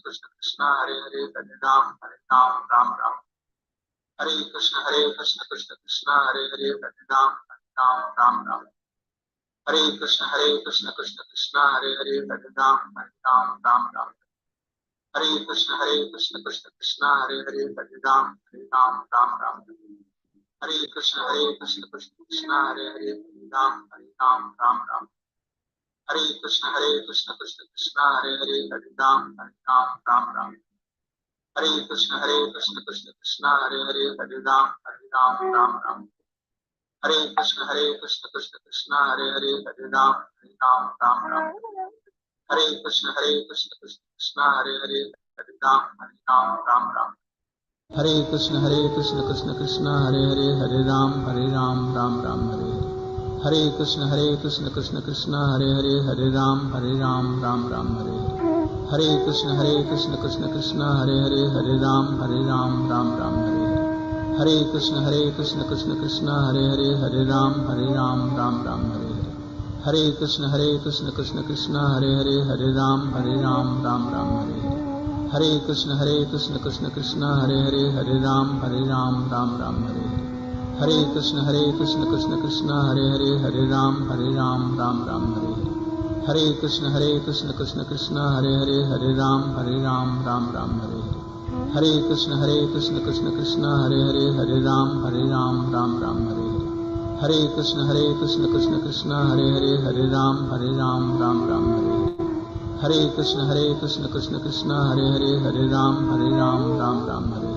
कृष्ण कृष्ण हरे हरे हरे राम राम राम। हरे कृष्ण कृष्ण कृष्ण हरे हरे हरे राम राम राम। हरे कृष्ण कृष्ण कृष्ण हरे हरे हरे राम राम राम। हरे कृष्ण कृष्ण कृष्ण हरे हरे हरे राम राम राम। हरे कृष्ण कृष्ण कृष्ण हरे हरे हरे राम राम राम। हरे कृष्ण कृष्ण कृष्ण हरे हरे हरे राम राम राम। हरे कृष्ण कृष्ण कृष्ण हरे हरे हरे राम राम राम। हरे कृष्ण कृष्ण कृष्ण हरे हरे हरे राम राम राम। हरे कृष्ण कृष्ण कृष्ण हरे हरे हरे राम राम राम। हरे कृष्ण कृष्ण कृष्ण हरे हरे हरे राम राम राम हरे। हरे कृष्ण कृष्ण कृष्ण हरे हरे हरे राम राम राम हरे। हरे कृष्ण कृष्ण कृष्ण हरे हरे हरे राम राम राम हरे। हरे कृष्ण कृष्ण कृष्ण हरे हरे हरे राम राम राम हरे। हरे कृष्ण कृष्ण कृष्ण हरे हरे हरे राम राम राम हरे। हरे कृष्ण कृष्ण कृष्ण हरे हरे हरे राम राम राम हरे। हरे कृष्ण कृष्ण कृष्ण हरे हरे हरे राम राम राम हरे। हरे कृष्ण कृष्ण कृष्ण हरे हरे हरे राम राम राम हरे। हरे कृष्ण कृष्ण कृष्ण हरे हरे हरे राम राम राम हरे। हरे कृष्ण कृष्ण कृष्ण हरे हरे हरे राम राम राम हरे। हरे कृष्ण कृष्ण कृष्ण हरे हरे हरे राम राम राम हरे। हरे कृष्ण कृष्ण कृष्ण हरे हरे हरे राम राम राम हरे। हरे कृष्ण कृष्ण कृष्ण हरे हरे हरे राम राम राम हरे।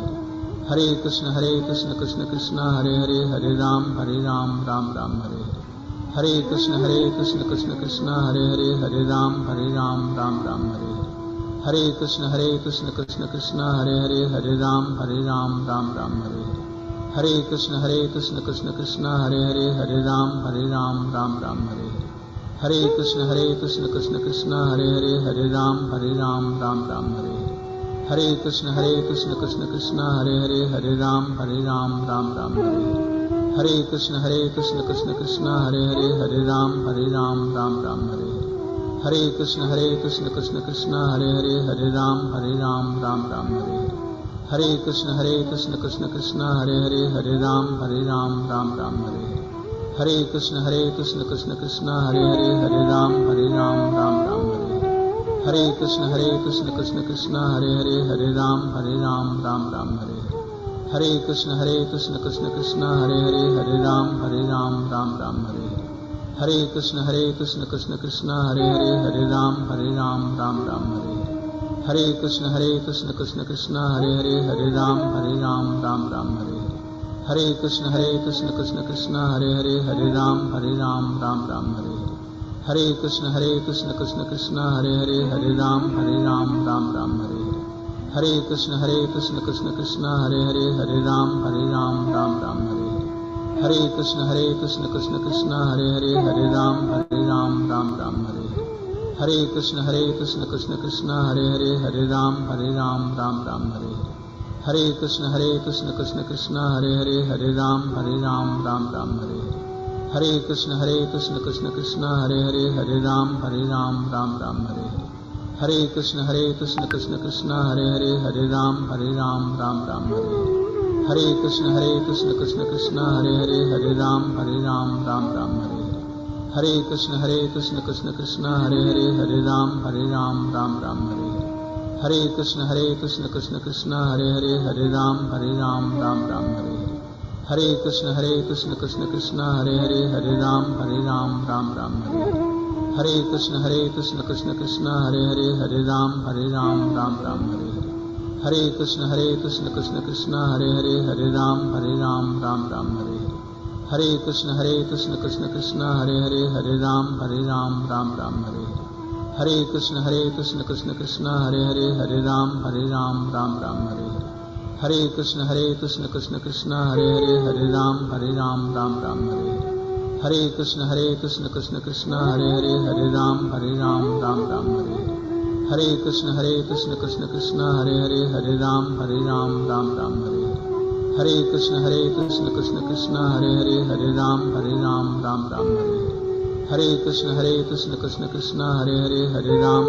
हरे कृष्ण कृष्ण कृष्ण हरे हरे हरे राम राम राम हरे। हरे कृष्ण कृष्ण कृष्ण हरे हरे हरे राम राम राम हरे। हरे कृष्ण कृष्ण कृष्ण हरे हरे हरे राम राम राम हरे। हरे कृष्ण कृष्ण कृष्ण हरे हरे हरे राम राम राम हरे। हरे कृष्ण कृष्ण कृष्ण हरे हरे हरे राम राम राम हरे। हरे कृष्ण कृष्ण कृष्ण हरे हरे हरे राम राम राम हरे। हरे कृष्ण कृष्ण कृष्ण हरे हरे हरे राम राम राम हरे। हरे कृष्ण कृष्ण कृष्ण हरे हरे हरे राम राम राम हरे। हरे कृष्ण कृष्ण कृष्ण हरे हरे हरे राम राम राम हरे। हरे कृष्ण कृष्ण कृष्ण हरे हरे हरे राम राम राम हरे। हरे कृष्ण कृष्ण कृष्ण हरे हरे हरे राम राम राम हरे। हरे कृष्ण कृष्ण कृष्ण हरे हरे हरे राम राम राम हरे। हरे कृष्ण कृष्ण कृष्ण हरे हरे हरे राम राम राम हरे। हरे कृष्ण कृष्ण कृष्ण हरे हरे हरे राम राम राम हरे। हरे कृष्ण कृष्ण कृष्ण हरे हरे हरे राम राम राम हरे। हरे कृष्ण कृष्ण कृष्ण हरे हरे हरे राम राम राम हरे। हरे कृष्ण कृष्ण कृष्ण हरे हरे हरे राम राम राम हरे। हरे कृष्ण कृष्ण कृष्ण हरे हरे हरे राम राम राम हरे। हरे कृष्ण कृष्ण कृष्ण हरे हरे हरे राम राम राम हरे। हरे कृष्ण कृष्ण कृष्ण हरे हरे हरे राम राम राम हरे। हरे कृष्ण कृष्ण कृष्ण हरे हरे हरे राम राम राम हरे। हरे कृष्ण कृष्ण कृष्ण हरे हरे हरे राम राम राम हरे। हरे कृष्ण कृष्ण कृष्ण हरे हरे हरे राम राम राम हरे। हरे कृष्ण कृष्ण कृष्ण हरे हरे हरे राम राम राम हरे। हरे कृष्ण कृष्ण कृष्ण हरे हरे हरे राम राम राम हरे। हरे कृष्ण कृष्ण कृष्ण हरे हरे हरे राम राम राम हरे। हरे कृष्ण कृष्ण कृष्ण हरे हरे हरे राम राम राम हरे। हरे कृष्ण कृष्ण कृष्ण हरे हरे हरे राम राम राम हरे। हरे कृष्ण कृष्ण कृष्ण हरे हरे हरे राम राम राम हरे। हरे कृष्ण कृष्ण कृष्ण हरे हरे हरे राम राम राम हरे। हरे कृष्ण कृष्ण कृष्ण हरे हरे हरे राम राम राम हरे। हरे कृष्ण कृष्ण कृष्ण हरे हरे हरे राम राम राम हरे। हरे कृष्ण कृष्ण कृष्ण हरे हरे हरे राम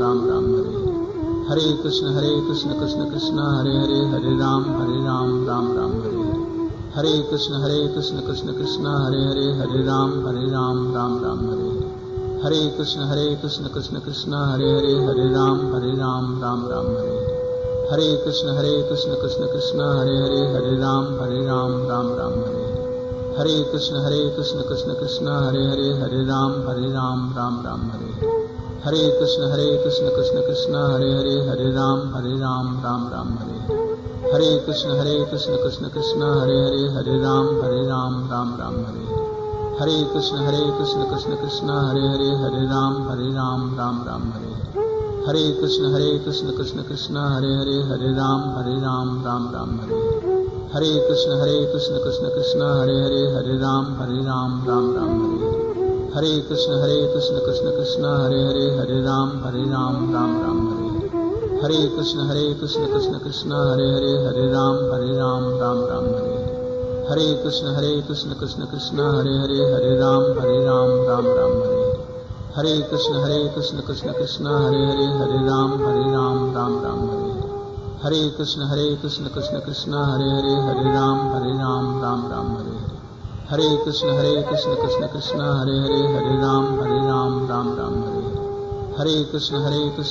राम राम हरे। हरे कृष्ण कृष्ण कृष्ण हरे हरे, हरे राम राम राम हरे हरे। हरे कृष्ण कृष्ण कृष्ण हरे हरे, हरे राम राम राम हरे हरे। हरे कृष्ण कृष्ण कृष्ण हरे हरे, हरे राम राम राम हरे हरे। हरे कृष्ण कृष्ण कृष्ण हरे हरे, हरे राम राम राम हरे हरे। हरे कृष्ण कृष्ण कृष्ण हरे हरे, हरे राम राम राम हरे हरे। हरे कृष्ण कृष्ण कृष्ण हरे हरे, हरे राम राम राम हरे हरे। हरे कृष्ण कृष्ण कृष्ण हरे हरे, हरे राम राम राम हरे हरे। हरे कृष्ण कृष्ण कृष्ण हरे हरे, हरे राम राम राम हरे हरे। हरे कृष्ण कृष्ण कृष्ण हरे हरे, हरे राम राम राम हरे हरे। हरे कृष्ण कृष्ण कृष्ण हरे हरे, हरे राम राम राम हरे हरे। हरे कृष्ण कृष्ण कृष्ण हरे हरे, हरे राम राम राम हरे हरे। हरे कृष्ण कृष्ण कृष्ण हरे हरे, हरे राम राम राम हरे हरे। हरे कृष्ण कृष्ण कृष्ण हरे हरे, हरे राम राम राम हरे हरे। हरे कृष्ण कृष्ण कृष्ण हरे हरे, हरे राम राम राम हरे हरे। हरे कृष्ण कृष्ण कृष्ण हरे हरे, हरे राम राम राम हरे हरे। हरे कृष्ण कृष्ण कृष्ण हरे हरे, हरे राम राम राम हरे हरे। हरे कृष्ण कृष्ण कृष्ण हरे हरे, हरे राम राम राम हरे हरे। हरे कृष्ण कृष्ण कृष्ण हरे हरे, हरे राम राम राम हरे हरे। हरे कृष्ण कृष्ण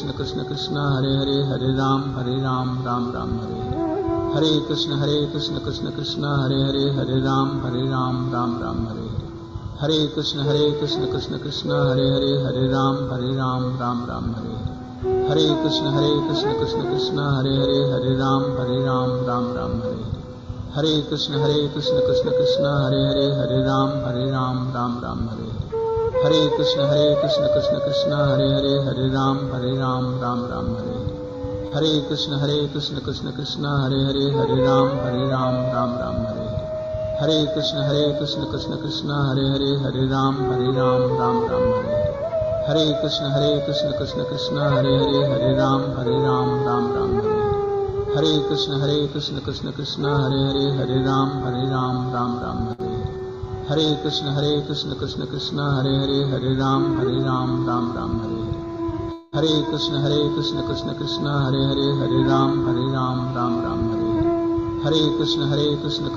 कृष्ण हरे हरे, हरे राम राम राम हरे हरे। हरे कृष्ण कृष्ण कृष्ण हरे हरे, हरे राम राम राम हरे हरे। हरे कृष्ण कृष्ण कृष्ण हरे हरे, हरे राम राम राम हरे हरे। हरे कृष्ण कृष्ण कृष्ण हरे हरे, हरे राम राम राम हरे हरे। हरे कृष्ण कृष्ण कृष्ण हरे हरे, हरे राम राम राम हरे हरे। हरे कृष्ण कृष्ण कृष्ण हरे हरे, हरे राम राम राम हरे हरे। हरे कृष्ण कृष्ण कृष्ण हरे हरे, हरे राम राम राम हरे हरे। हरे कृष्ण कृष्ण कृष्ण हरे हरे, हरे राम राम राम हरे हरे। हरे कृष्ण कृष्ण कृष्ण हरे हरे, हरे राम राम राम हरे हरे। हरे कृष्ण कृष्ण कृष्ण हरे हरे, हरे राम राम राम हरे हरे। हरे कृष्ण कृष्ण कृष्ण हरे हरे, हरे राम राम राम हरे हरे। हरे कृष्ण कृष्ण कृष्ण हरे हरे, हरे राम राम राम हरे हरे। हरे कृष्ण कृष्ण कृष्ण हरे हरे, हरे राम राम राम हरे हरे। हरे कृष्ण कृष्ण कृष्ण हरे हरे, हरे राम राम राम हरे हरे। हरे कृष्ण कृष्ण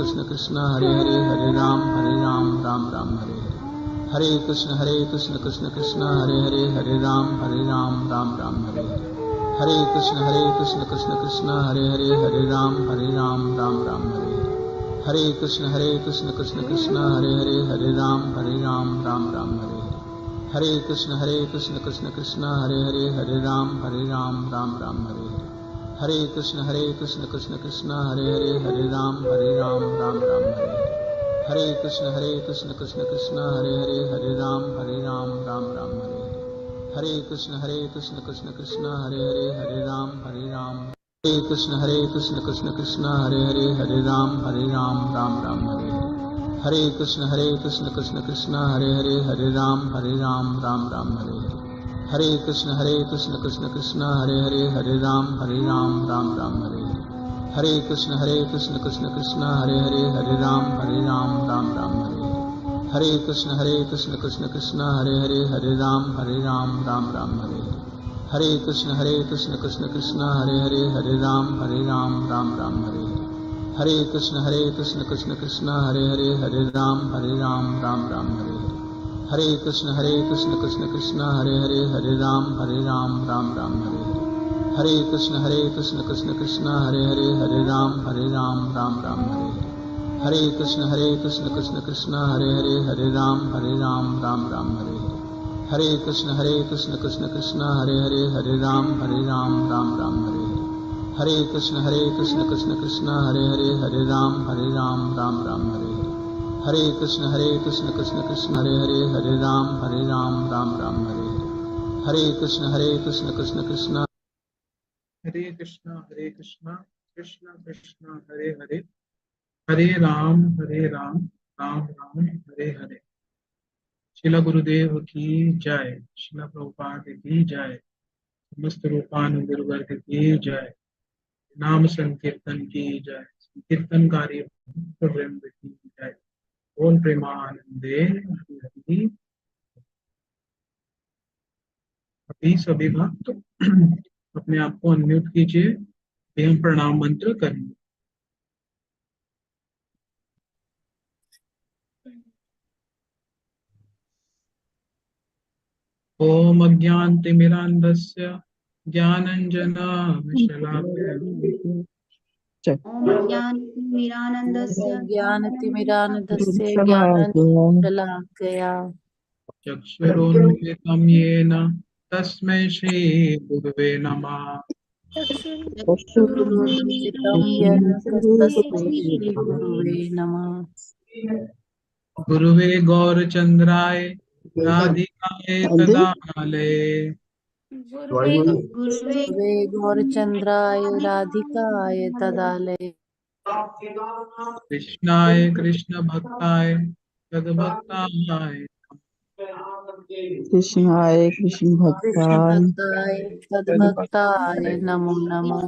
कृष्ण हरे हरे, हरे राम राम राम हरे हरे। हरे कृष्ण कृष्ण कृष्ण हरे हरे, हरे राम राम राम हरे हरे। हरे कृष्ण कृष्ण कृष्ण हरे हरे, हरे राम राम राम हरे हरे। हरे कृष्ण कृष्ण कृष्ण हरे हरे, हरे राम हरे कृष्ण कृष्ण कृष्ण हरे हरे, हरे राम राम राम हरे हरे। हरे कृष्ण कृष्ण कृष्ण हरे हरे, हरे राम राम राम हरे हरे। हरे कृष्ण कृष्ण कृष्ण हरे हरे, हरे राम राम राम हरे हरे। हरे कृष्ण कृष्ण कृष्ण हरे हरे, हरे राम राम राम हरे हरे। हरे कृष्ण कृष्ण कृष्ण हरे हरे, हरे राम राम राम हरे हरे। हरे कृष्ण कृष्ण कृष्ण हरे हरे, हरे राम राम राम हरे हरे। हरे कृष्ण कृष्ण कृष्ण हरे हरे, हरे राम राम राम हरे हरे। हरे कृष्ण कृष्ण कृष्ण हरे हरे, हरे राम राम राम हरे हरे। हरे कृष्ण कृष्ण कृष्ण हरे हरे, हरे राम राम राम हरे हरे। हरे कृष्ण कृष्ण कृष्ण हरे हरे, हरे राम राम राम हरे हरे। हरे कृष्ण कृष्ण कृष्ण हरे हरे, हरे राम राम राम हरे हरे। हरे कृष्ण कृष्ण कृष्ण हरे हरे, हरे राम राम राम हरे हरे। हरे कृष्ण कृष्ण कृष्ण हरे हरे, हरे राम राम राम हरे हरे। हरे कृष्ण कृष्ण कृष्ण हरे कृष्णा कृष्ण कृष्ण हरे हरे, हरे राम राम राम हरे हरे। शिला गुरुदेव की जय, शिला प्रभुपाद की जय, समस्त रूपानुग गुरुवर्ग की जय, नाम संकीर्तन की जय, संकीर्तनकारी भक्त वृंद की जय। बोल प्रेमानंदे हरि हरि। अभी सभी भक्त अपने आप को अनम्यूट कीजिए, फिर हम प्रणाम मंत्र करेंगे। ओम अज्ञानतिमिरान्धस्य ज्ञानञ्जनशलाकया ओम ज्ञानतिमिरानन्दस्य ज्ञानतिमिरानन्दस्य ज्ञानञ्जनशलाकया ज्ञानशलाकया चक्षुरुन्मिलितं येन तस्मै श्रीगुरुवे नमः। चक्षुरुन्मिलितं येन तस्मै श्रीगुरुवे नमः। गुरुवे गौरचन्द्राय राधिकाय तदालये गुरुवे गुरुवे गौरचन्द्राय राधिकाय तदालये कृष्णाय कृष्णभक्ताय तद्भक्ताय कृष्णाय कृष्ण कृष्ण भक्ताय भक्ताय तद्भक्ताय नमो नमः।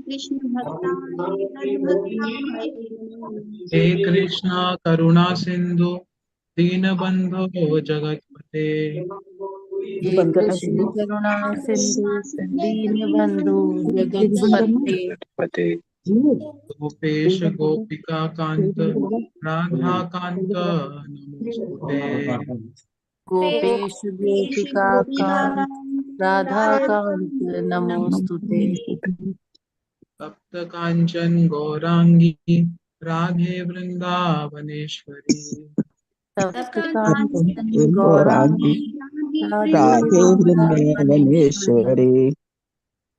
कृष्ण भक्ताय तद्भक्ताय हे कृष्णा करुणा सिंधु दीनबंधो जगत्पते हे कृष्ण करुणा सिंधु दीनबंधु जगत्पते गोपेश गोपिका कांत राधा कांत नमोस्तुते। गोपेश गोपिका कांत राधा कांत नमोस्तुते। तप्त कांचन गौरांगी राधे वृंदावनेश्वरी तप्त कांचन गौरांगी गौरांगी राधे राधे वृंदावनेश्वरी वृंदावनेश्वरी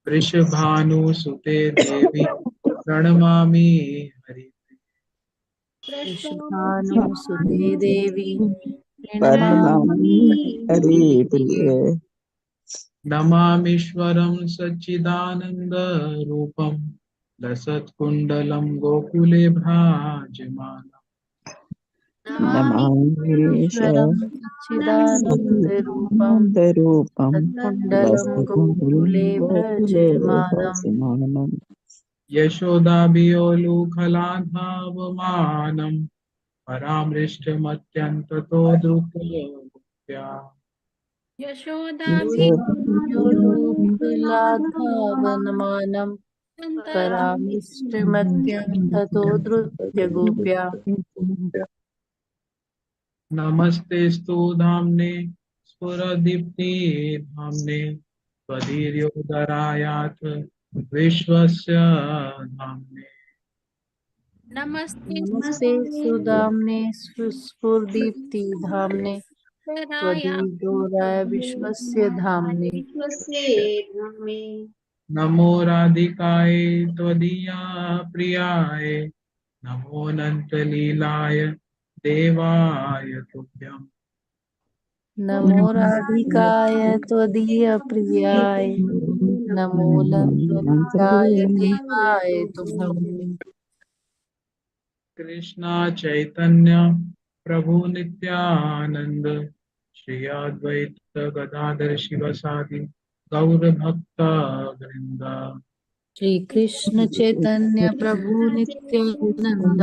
वृषभानुसुते देवी प्रणमामि हरि। वृषभानुसुते देवी प्रणमामि प्रणमामि हरि प्रिय। नमामीश्वरं सच्चिदानन्दरूपं लसत्कुण्डलं गोकुले भ्राजमानम् नमामीश ईश्वरं सच्चिदानन्दरूपं सच्चिदानन्दरूपं तत्कुण्डलं लसतुलं गोकुले गोकुले भ्रजमानम् भासमानम् यशोदाभियोलुखलाधावमानं परामृष्टमत्यन्ततो द्रुतगोप्या योलूकलाधावनमानं परामिष्टमत्यं ततो धृत्य गोप्या नमस्तेस्तु धाम्ने स्फुरदीप्ति धाम्ने त्वदीर्योदरायात् विश्वस्य धाम्ने नमस्ते सुदाम्ने स्फुरदीप्ति धाम्ने त्वदीयोदराय विश्वस्य धाम्ने नमो राधिकाय त्वदीया प्रियाय नमो अनन्तलीलाय देवाय तुभ्यम् नमो राधिकाय त्वदीयप्रियाय नमो ललिताय देवाय तुभ्यम्। कृष्णा चैतन्य प्रभु नित्यानंद श्री अद्वैत गदाधर शिवसादि गौर भक्त वृंद। श्री कृष्ण चैतन्य प्रभु नित्यानंद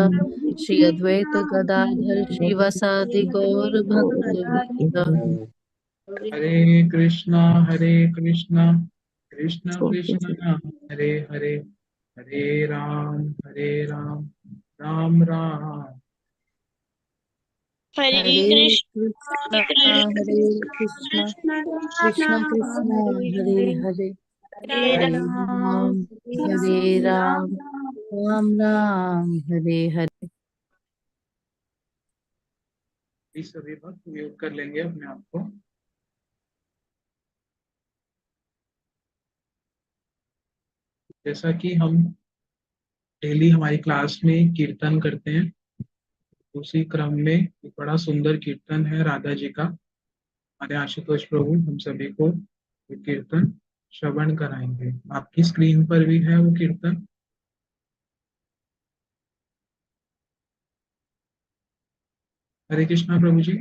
श्री अद्वैत गदाधर शिवसादि गौर भक्त वृंद। हरे कृष्णा कृष्ण कृष्ण हरे हरे हरे राम राम राम हरे कृष्ण हरे कृष्ण कृष्ण कृष्ण हरे हरे हरे राम राम राम हरे हरे। इस सभी भक्त म्यूट कर लेंगे अपने आप को। जैसा कि हम डेली हमारी क्लास में कीर्तन करते हैं, उसी क्रम में एक बड़ा सुंदर कीर्तन है राधा जी का। हमारे आशुतोष प्रभु हम सभी को ये कीर्तन श्रवण कराएंगे। आपकी स्क्रीन पर भी है वो कीर्तन। हरे कृष्णा प्रभु जी।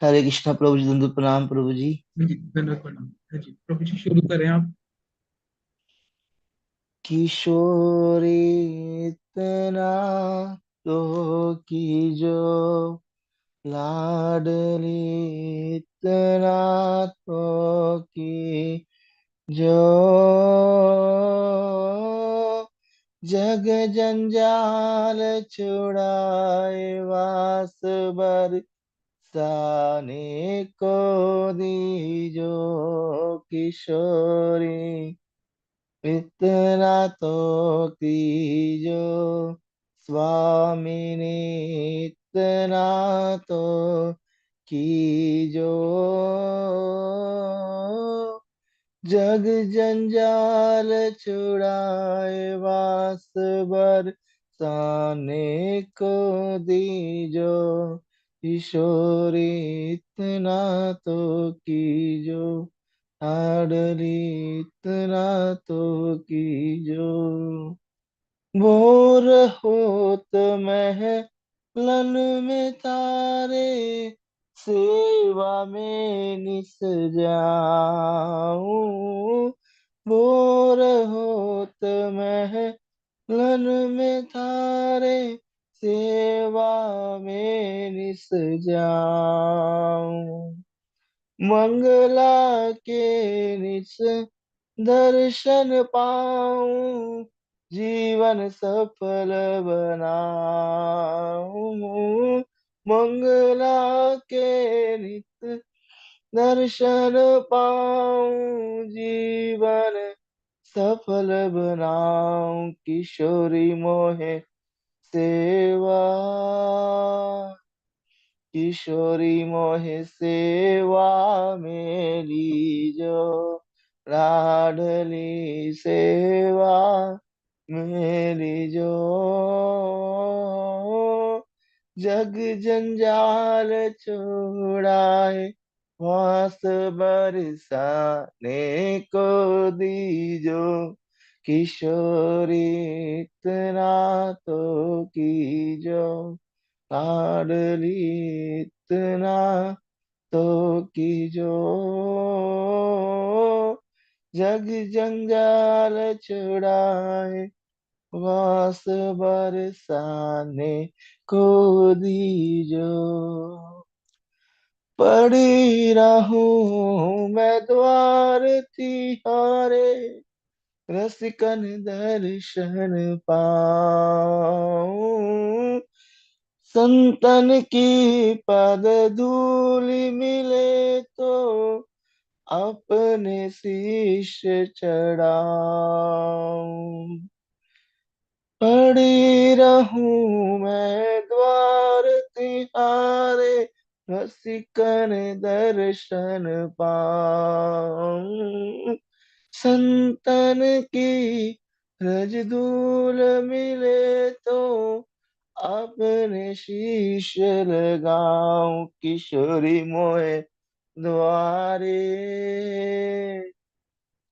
हरे कृष्णा प्रभु जी, दंडवत प्रणाम प्रभु जी। धन्यवाद प्रणाम। हाँ जी प्रभु जी शुरू करें आप। किशोरी इतना तो की जो लाडली इतना तो की जो जग जंजाल छुड़ाए वास बरसाने को दीजो किशोरी इतना तो कीजो स्वामी ने इतना तो कीजो जग जंजाल छुड़ाए वास बरसाने को दीजो किशोरी इतना तो कीजो लाडली इतना तो कीजो भोर होत महलन में तारे सेवा में निस जाऊं भोर होत महलन में तारे सेवा में निस जाऊं मंगला के निस दर्शन पाऊं जीवन सफल बनाऊं मंगला के नित दर्शन पाऊं जीवन सफल बनाऊं किशोरी मोहे सेवा किशोरी मोहे सेवा में लीजो लाडली सेवा में लीजो जग जंजाल छुड़ाए वास बरसाने को दीजो किशोरी इतना तो कीजो लाडली इतना तो कीजो जग जंजाल छुड़ाए वास बरसाने को दीजो पड़ी रहूं मैं द्वार तिहारे रसिकन दर्शन पाऊं संतन की पद धूलि मिले तो अपने शीश चढ़ाऊं पड़ी रहूं मैं द्वार तिहारे रसिकन दर्शन पाऊं संतन की रजधूल मिले तो अपने शीश लगाऊं किशोरी मोहे द्वारे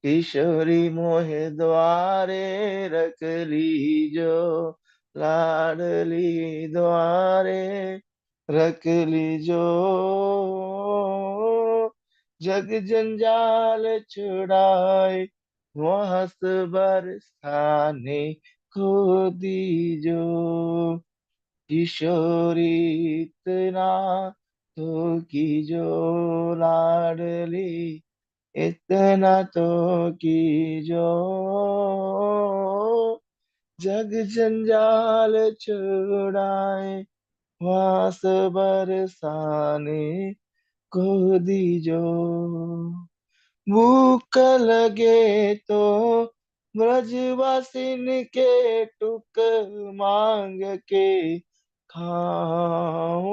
किशोरी मोहे द्वारे रख लीजो लाडली द्वारे रख लीजो जग जंजाल छुड़ाए वास बरसाने को दीजो किशोरी इतना तो कीजो लाडली इतना तो कीजो जग जंजाल छुड़ाए वास बरसाने को दीजो भूख लगे तो ब्रजवासिन के टुक मांग के खाऊं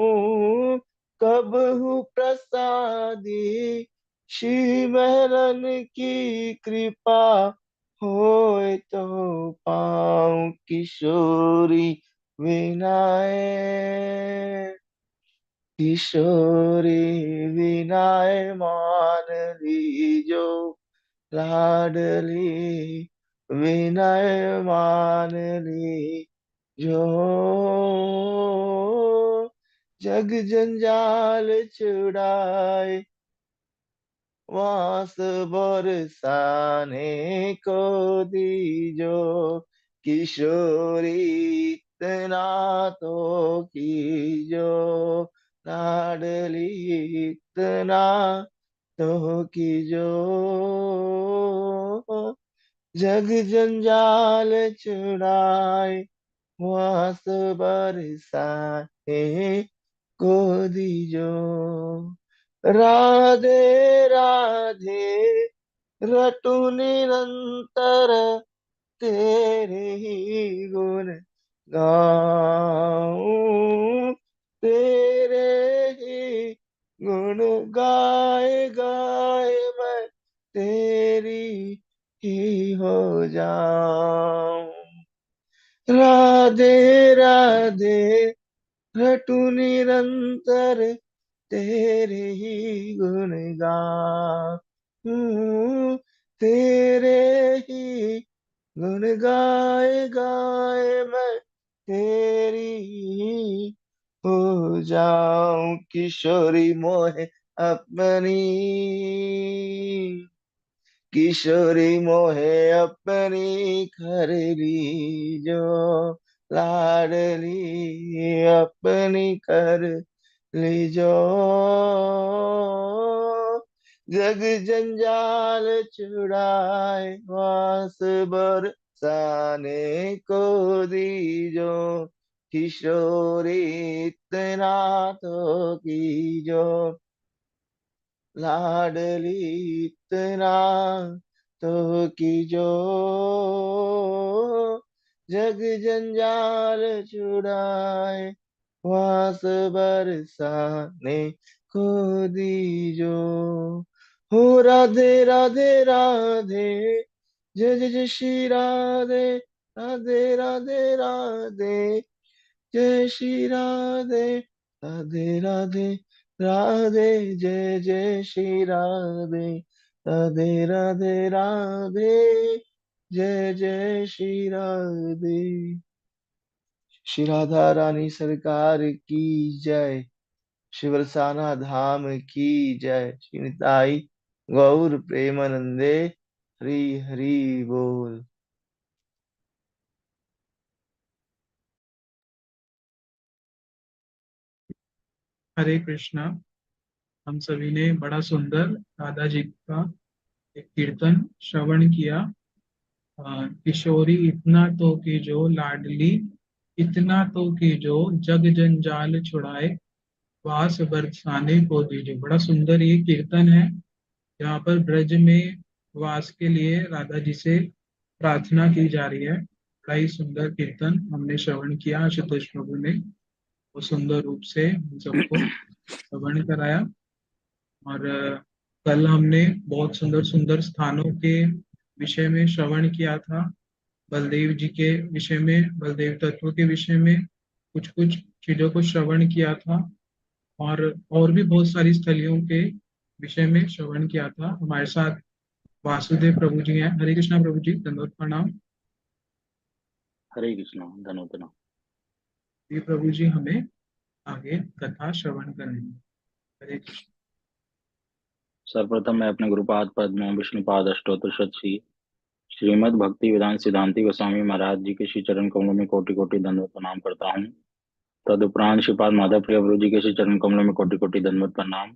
कबहु प्रसादी श्री महरन की कृपा होए तो पाऊं किशोरी विनाए किशोरी विनाय मान लीजो लाडली विनय मान लीजो जग जंजाल छुड़ाए वास बरसाने को दीजो किशोरी इतना तो कीजो लाडली इतना तो की जो जग जंजाल छुड़ाए वास बरसाए को दीजो। राधे राधे रटू निरंतर तेरे ही गुण गाऊं, तेरे ही गुण गाए गाए मैं तेरी ही हो जाऊं। राधे राधे रटू निरंतर तेरे ही गुण गाऊं, तेरे ही गुण गाए गाए मैं तेरी ही हो जाऊं। किशोरी मोहे अपनी, किशोरी मोहे अपनी कर लीजो, लाडली अपनी कर लीजो। जग जंजाल छुड़ाए वास बरसाने को दीजो। किशोरी इतना तो कीजो, लाडली इतना तो कीजो। जग जंजाल छुड़ाए वास बरसाने को दीजो। हो राधे राधे राधे, जय जय जय श्री राधे, राधे राधे राधे, जय श्री राधे, राधे राधे राधे, जय जय श्री राधे, राधे राधे राधे, जय जय श्री राधे। श्री राधा रानी सरकार की जय, श्री बरसाना धाम की जय, श्री निताई गौर प्रेमानंदे, हरि हरि बोल। हरे कृष्णा। हम सभी ने बड़ा सुंदर राधा जी का एक कीर्तन श्रवण किया। किशोरी इतना तो की जो, लाडली इतना तो की जो, जग जंजाल छुड़ाए वास बरसाने को दीजो। बड़ा सुंदर ये कीर्तन है, यहाँ पर ब्रज में वास के लिए राधा जी से प्रार्थना की जा रही है। बड़ा ही सुंदर कीर्तन हमने श्रवण किया। आशुतोष प्रभु ने वो सुंदर रूप से हम सबको श्रवण कराया। और कल हमने बहुत सुंदर सुंदर स्थानों के विषय में श्रवण किया था। बलदेव जी के विषय में, बलदेव तत्व के विषय में कुछ कुछ चीजों को श्रवण किया था। और भी बहुत सारी स्थलियों के विषय में श्रवण किया था। हमारे साथ वासुदेव प्रभु जी हैं। हरे कृष्णा प्रभु जी, दंडवत प्रणाम। हरे कृष्णा, धन्यवाद। ये प्रभु जी हमें आगे कथा श्रवण करेंगे। हरे कृष्ण। सर्वप्रथम मैं अपने गुरुपाद पद्म विष्णुपाद अष्टोत्तर शत श्री श्रीमद भक्ति वेदांत सिद्धांति गोस्वामी महाराज जी के श्री चरण कमलों में कोटि कोटि दंडवत प्रणाम करता हूँ। तदुपरांत श्रीपाद माधव प्रिय गुरु जी के श्री चरण कमलों में कोटि कोटि दंडवत प्रणाम।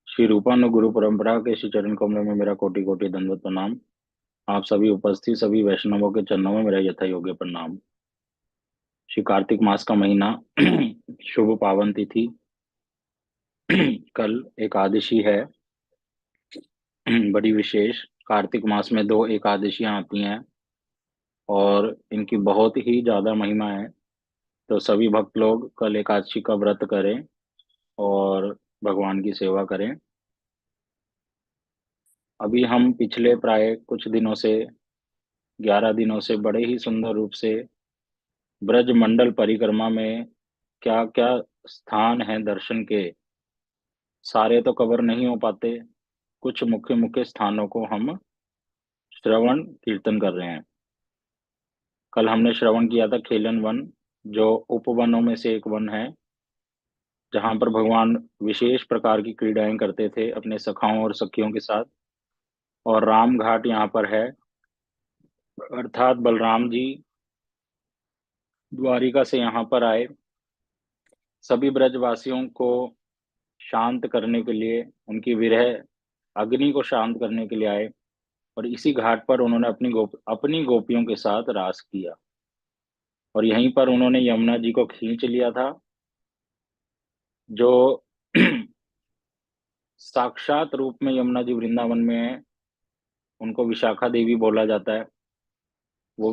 श्री रूपानु गुरु परंपरा के श्री चरण कमलों में मेरा कोटि कोटि दंडवत प्रणाम। आप सभी उपस्थित सभी वैष्णवों के चरणों में मेरा यथा योग्य प्रणाम। श्री कार्तिक मास का महीना शुभ पावन तिथि, कल एकादशी है बड़ी विशेष। कार्तिक मास में 2 एकादशियां आती हैं और इनकी बहुत ही ज्यादा महिमा है। तो सभी भक्त लोग कल एकादशी का व्रत करें और भगवान की सेवा करें। अभी हम पिछले प्राय कुछ दिनों से 11 दिनों से बड़े ही सुंदर रूप से ब्रज मंडल परिक्रमा में क्या क्या स्थान हैं दर्शन के, सारे तो कवर नहीं हो पाते, कुछ मुख्य मुख्य स्थानों को हम श्रवण कीर्तन कर रहे हैं। कल हमने श्रवण किया था खेलन वन, जो उपवनों में से एक वन है, जहां पर भगवान विशेष प्रकार की क्रीड़ाएं करते थे अपने सखाओं और सखियों के साथ। और राम घाट यहाँ पर है, अर्थात बलराम जी द्वारिका से यहाँ पर आए सभी ब्रजवासियों को शांत करने के लिए, उनकी विरह अग्नि को शांत करने के लिए आए और इसी घाट पर उन्होंने अपनी गोपियों के साथ रास किया और यहीं पर उन्होंने यमुना जी को खींच लिया था, जो साक्षात रूप में यमुना जी वृंदावन में है। उनको विशाखा देवी बोला जाता है। वो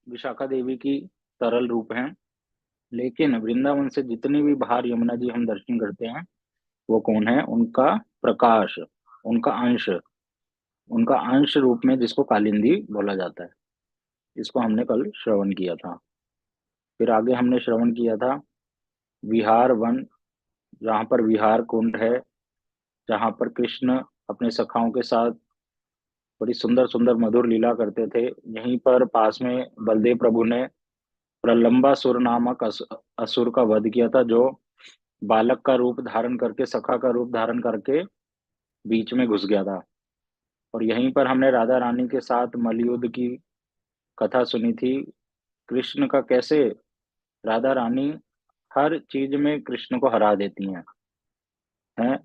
विशाखा देवी की सरल रूप है। लेकिन वृंदावन से जितनी भी बाहर यमुना जी हम दर्शन करते हैं, वो कौन है? उनका प्रकाश, उनका अंश, उनका अंश रूप में, जिसको कालिंदी बोला जाता है। इसको हमने कल श्रवण किया था। फिर आगे हमने श्रवण किया था विहार वन, जहाँ पर विहार कुंड है, जहाँ पर कृष्ण अपने सखाओं के साथ बड़ी सुंदर सुंदर मधुर लीला करते थे। यहीं पर पास में बलदेव प्रभु ने प्रलंबासुर नामक असुर का वध किया था, जो बालक का रूप धारण करके, सखा का रूप धारण करके बीच में घुस गया था। और यहीं पर हमने राधा रानी के साथ मलयुद्ध की कथा सुनी थी। कृष्ण का कैसे राधा रानी हर चीज में कृष्ण को हरा देती हैं।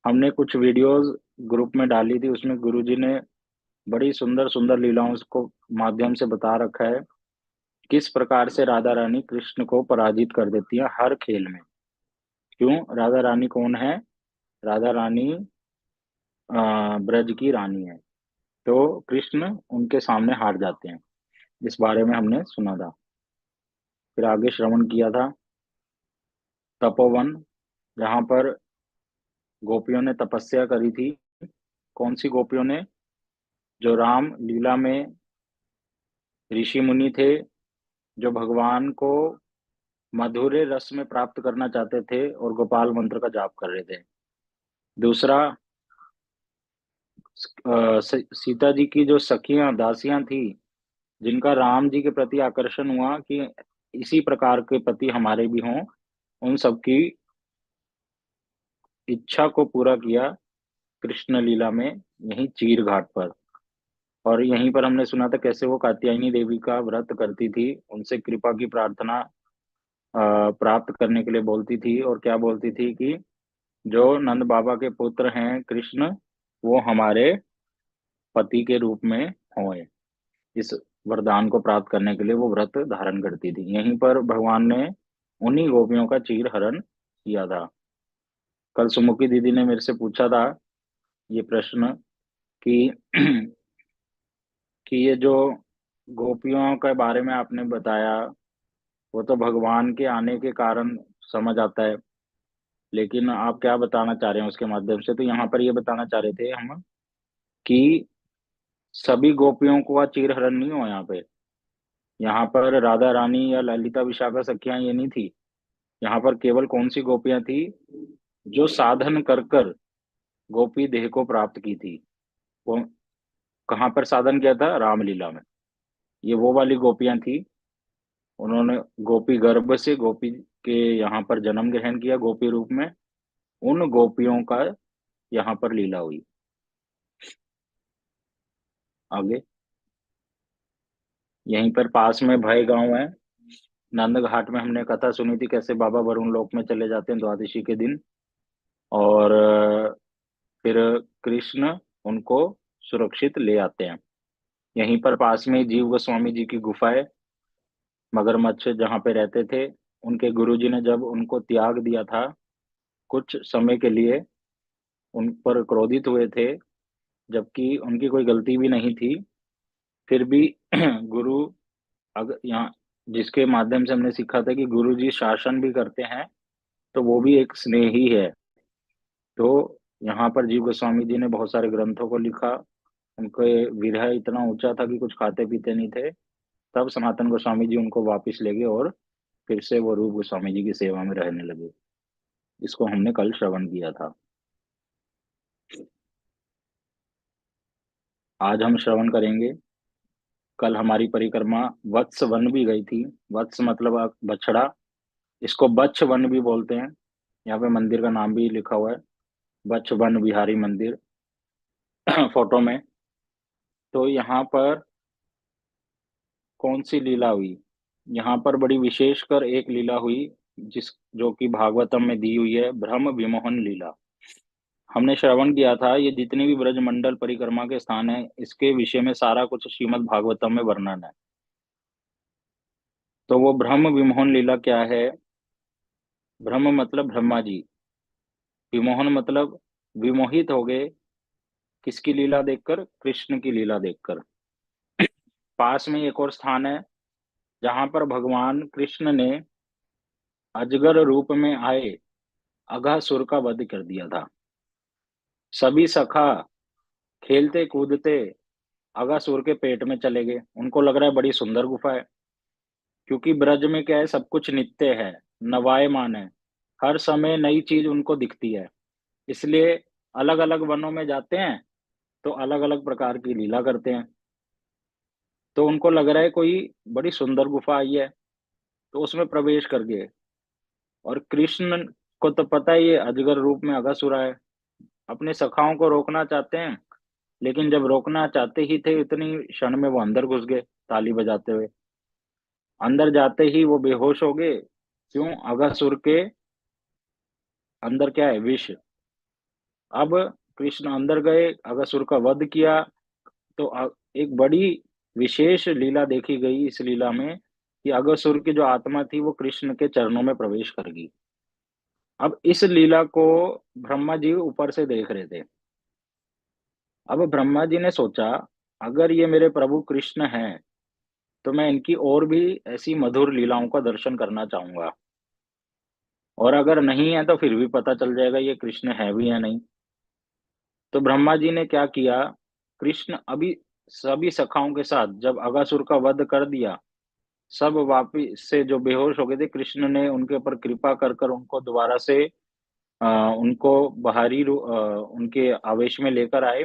हमने कुछ वीडियोस ग्रुप में डाली थी, उसमें गुरुजी ने बड़ी सुंदर सुंदर लीलाओं को माध्यम से बता रखा है किस प्रकार से राधा रानी कृष्ण को पराजित कर देती है हर खेल में। क्यों? राधा रानी कौन है? राधा रानी ब्रज की रानी है, तो कृष्ण उनके सामने हार जाते हैं। इस बारे में हमने सुना था। फिर आगे श्रवण किया था तपोवन, जहाँ पर गोपियों ने तपस्या करी थी। कौन सी गोपियों ने? जो राम लीला में ऋषि मुनि थे, जो भगवान को मधुरे रस में प्राप्त करना चाहते थे और गोपाल मंत्र का जाप कर रहे थे। दूसरा, सीता जी की जो सखियां दासियां थी, जिनका राम जी के प्रति आकर्षण हुआ कि इसी प्रकार के पति हमारे भी हों, उन सबकी इच्छा को पूरा किया कृष्ण लीला में, यहीं चीर घाट पर। और यहीं पर हमने सुना था कैसे वो कात्यायनी देवी का व्रत करती थी, उनसे कृपा की प्रार्थना प्राप्त करने के लिए बोलती थी, और क्या बोलती थी कि जो नंद बाबा के पुत्र हैं कृष्ण, वो हमारे पति के रूप में होए। इस वरदान को प्राप्त करने के लिए वो व्रत धारण करती थी। यहीं पर भगवान ने उन्हीं गोपियों का चीर हरण किया था। कल सुमुखी दीदी ने मेरे से पूछा था ये प्रश्न कि कि ये जो गोपियों के बारे में आपने बताया, वो तो भगवान के आने के कारण समझ आता है, लेकिन आप क्या बताना चाह रहे हैं उसके माध्यम से? तो यहाँ पर ये बताना चाह रहे थे हम कि सभी गोपियों को चीर हरण नहीं हो। यहाँ पर राधा रानी या ललिता विशाखा सखियां ये नहीं थी। यहाँ पर केवल कौन सी गोपियां थी? जो साधन कर कर गोपी देह को प्राप्त की थी। वो कहाँ पर साधन किया था? रामलीला में। ये वो वाली गोपियां थी। उन्होंने गोपी गर्भ से गोपी के यहाँ पर जन्म ग्रहण किया गोपी रूप में। उन गोपियों का यहाँ पर लीला हुई। आगे यहीं पर पास में भय गांव है, नंद घाट में हमने कथा सुनी थी कैसे बाबा वरुण लोक में चले जाते हैं द्वादशी के दिन, और फिर कृष्ण उनको सुरक्षित ले आते हैं। यहीं पर पास में जीव गोस्वामी जी की गुफा है, मगरमच्छ जहाँ पे रहते थे। उनके गुरुजी ने जब उनको त्याग दिया था कुछ समय के लिए, उन पर क्रोधित हुए थे, जबकि उनकी कोई गलती भी नहीं थी। फिर भी गुरु, अगर यहाँ जिसके माध्यम से हमने सीखा था कि गुरु जी शासन भी करते हैं, तो वो भी एक स्नेह ही है। तो यहाँ पर जीव गोस्वामी जी ने बहुत सारे ग्रंथों को लिखा। उनके विरह इतना ऊंचा था कि कुछ खाते पीते नहीं थे। तब सनातन गोस्वामी जी उनको वापस ले गए और फिर से वो रूप गोस्वामी जी की सेवा में रहने लगे। इसको हमने कल श्रवण किया था। आज हम श्रवण करेंगे। कल हमारी परिक्रमा वत्स वन भी गई थी। वत्स मतलब बछड़ा, इसको बच्छ वन भी बोलते हैं। यहाँ पे मंदिर का नाम भी लिखा हुआ है, बच्छ वन बिहारी मंदिर फोटो में। तो यहाँ पर कौन सी लीला हुई? यहाँ पर बड़ी विशेषकर एक लीला हुई, जिस जो कि भागवतम में दी हुई है, ब्रह्म विमोहन लीला। हमने श्रवण किया था, ये जितनी भी ब्रजमंडल परिक्रमा के स्थान है, इसके विषय में सारा कुछ श्रीमद् भागवतम में वर्णन है। तो वो ब्रह्म विमोहन लीला क्या है? ब्रह्म मतलब ब्रह्मा जी, विमोहन मतलब विमोहित हो गए। किसकी लीला देखकर? कृष्ण की लीला देखकर। पास में एक और स्थान है जहां पर भगवान कृष्ण ने अजगर रूप में आए अघासुर का वध कर दिया था। सभी सखा खेलते कूदते अघासुर के पेट में चले गए। उनको लग रहा है बड़ी सुंदर गुफा है, क्योंकि ब्रज में क्या है, सब कुछ नित्य है, नवायमान है, हर समय नई चीज उनको दिखती है। इसलिए अलग अलग वनों में जाते हैं तो अलग अलग प्रकार की लीला करते हैं। तो उनको लग रहा है कोई बड़ी सुंदर गुफा आई है, तो उसमें प्रवेश कर गए। और कृष्ण को तो पता ही है अजगर रूप में अघासुर है, अपने सखाओं को रोकना चाहते हैं, लेकिन जब रोकना चाहते ही थे इतनी क्षण में वो अंदर घुस गए ताली बजाते हुए। अंदर जाते ही वो बेहोश हो गए। क्यों? अघासुर के अंदर क्या है? विष। अब कृष्ण अंदर गए, अघासुर का वध किया। तो एक बड़ी विशेष लीला देखी गई इस लीला में कि अघासुर की जो आत्मा थी वो कृष्ण के चरणों में प्रवेश कर गई। अब इस लीला को ब्रह्मा जी ऊपर से देख रहे थे। अब ब्रह्मा जी ने सोचा, अगर ये मेरे प्रभु कृष्ण हैं तो मैं इनकी और भी ऐसी मधुर लीलाओं का दर्शन करना चाहूंगा, और अगर नहीं है तो फिर भी पता चल जाएगा ये कृष्ण है भी या नहीं। तो ब्रह्मा जी ने क्या किया, कृष्ण अभी सभी सखाओं के साथ जब अगासुर का वध कर दिया, सब वापिस से जो बेहोश हो गए थे, कृष्ण ने उनके ऊपर कृपा कर कर उनको दोबारा से उनको उनके आवेश में लेकर आए।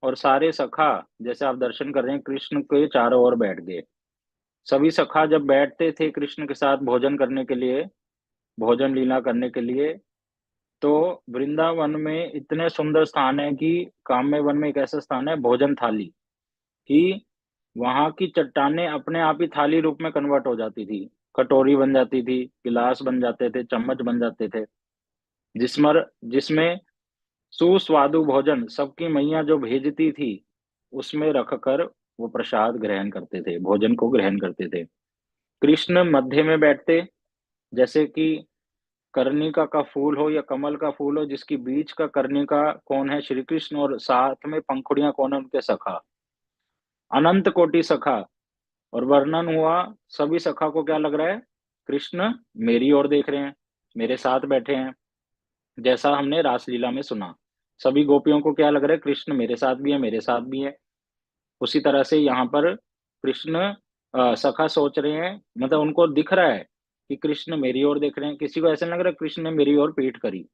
और सारे सखा, जैसे आप दर्शन कर रहे हैं, कृष्ण के चारों ओर बैठ गए। सभी सखा जब बैठते थे कृष्ण के साथ भोजन करने के लिए, भोजन लीला करने के लिए, तो वृंदावन में इतने सुंदर स्थान है कि काम्य वन में एक ऐसा स्थान है भोजन थाली, कि वहां की चट्टाने अपने आप ही थाली रूप में कन्वर्ट हो जाती थी, कटोरी बन जाती थी, गिलास बन जाते थे, चम्मच बन जाते थे, जिसमर जिसमें सुस्वादु भोजन सबकी मैया जो भेजती थी उसमें रखकर वो प्रसाद ग्रहण करते थे, भोजन को ग्रहण करते थे। कृष्ण मध्य में बैठते, जैसे कि कर्णिका का फूल हो या कमल का फूल हो, जिसकी बीच का कर्णिका कौन है? श्री कृष्ण, और साथ में पंखुड़ियां कौन है? उनके सखा, अनंत कोटि सखा। और वर्णन हुआ, सभी सखा को क्या लग रहा है? कृष्ण मेरी ओर देख रहे हैं, मेरे साथ बैठे हैं। जैसा हमने रासलीला में सुना, सभी गोपियों को क्या लग रहा है? कृष्ण मेरे साथ भी है, मेरे साथ भी है। उसी तरह से यहाँ पर कृष्ण सखा सोच रहे हैं, मतलब उनको दिख रहा है कि कृष्ण मेरी ओर देख रहे हैं। किसी को ऐसा नहीं लग रहा कृष्ण ने मेरी ओर पीठ करी।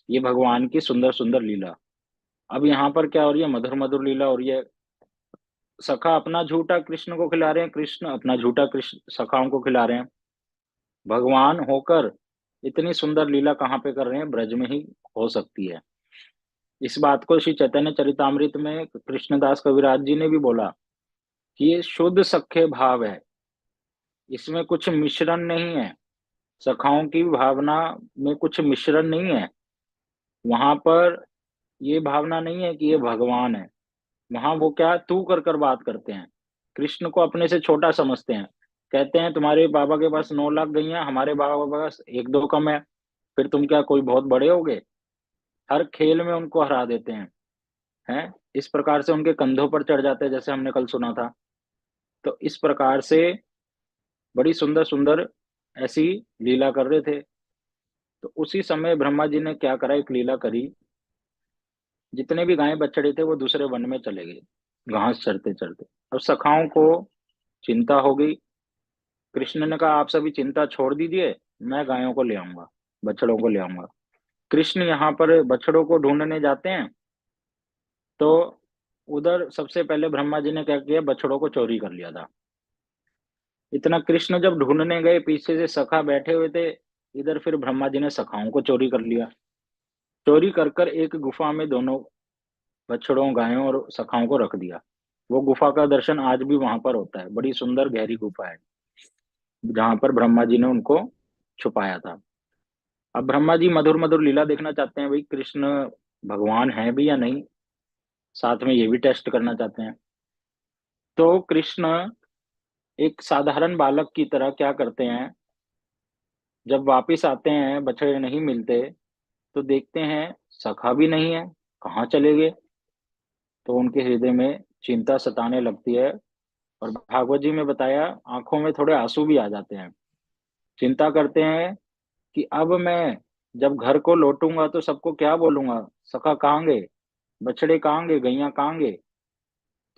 ये भगवान की सुंदर सुंदर लीला। अब यहाँ पर क्या हो रही है? मधुर मधुर लीला हो रही है। सखा अपना झूठा कृष्ण को खिला रहे हैं, कृष्ण अपना झूठा कृष्ण सखाओं को खिला रहे हैं। भगवान होकर इतनी सुंदर लीला कहाँ पे कर रहे हैं? ब्रज में ही हो सकती है। इस बात को श्री चैतन्य चरितामृत में कृष्णदास कविराज जी ने भी बोला कि ये शुद्ध सख्य भाव है, इसमें कुछ मिश्रण नहीं है, सखाओं की भावना में कुछ मिश्रण नहीं है। वहां पर ये भावना नहीं है कि ये भगवान है। वहां वो क्या तू कर कर बात करते हैं, कृष्ण को अपने से छोटा समझते हैं। कहते हैं तुम्हारे बाबा के पास 9 लाख गैया, हमारे बाबा के पास एक दो कम है, फिर तुम क्या कोई बहुत बड़े हो गए? हर खेल में उनको हरा देते हैं। इस प्रकार से उनके कंधों पर चढ़ जाते हैं, जैसे हमने कल सुना था। तो इस प्रकार से बड़ी सुंदर सुंदर ऐसी लीला कर रहे थे। तो उसी समय ब्रह्मा जी ने क्या करा, एक लीला करी। जितने भी गाय बछड़े थे वो दूसरे वन में चले गए घास चरते चरते। अब सखाओं को चिंता हो गई। कृष्ण ने कहा आप सभी चिंता छोड़ दीजिए, मैं गायों को ले आऊंगा, बछड़ों को ले आऊंगा। कृष्ण यहाँ पर बछड़ों को ढूंढने जाते हैं, तो उधर सबसे पहले ब्रह्मा जी ने क्या किया, बछड़ों को चोरी कर लिया था। इतना कृष्ण जब ढूंढने गए, पीछे से सखा बैठे हुए थे, इधर फिर ब्रह्मा जी ने सखाओं को चोरी कर लिया। चोरी कर कर एक गुफा में दोनों बछड़ों, गायों और सखाओं को रख दिया। वो गुफा का दर्शन आज भी वहां पर होता है, बड़ी सुंदर गहरी गुफा है जहां पर ब्रह्मा जी ने उनको छुपाया था। अब ब्रह्मा जी मधुर मधुर लीला देखना चाहते हैं, भाई कृष्ण भगवान है भी या नहीं, साथ में ये भी टेस्ट करना चाहते हैं। तो कृष्ण एक साधारण बालक की तरह क्या करते हैं, जब वापिस आते हैं बछड़े नहीं मिलते तो देखते हैं सखा भी नहीं है, कहाँ चले गए। तो उनके हृदय में चिंता सताने लगती है, और भागवत जी में बताया आंखों में थोड़े आंसू भी आ जाते हैं। चिंता करते हैं कि अब मैं जब घर को लौटूंगा तो सबको क्या बोलूंगा, सखा कहाँ गए, बछड़े कहाँ गए, गैया कहाँ गए।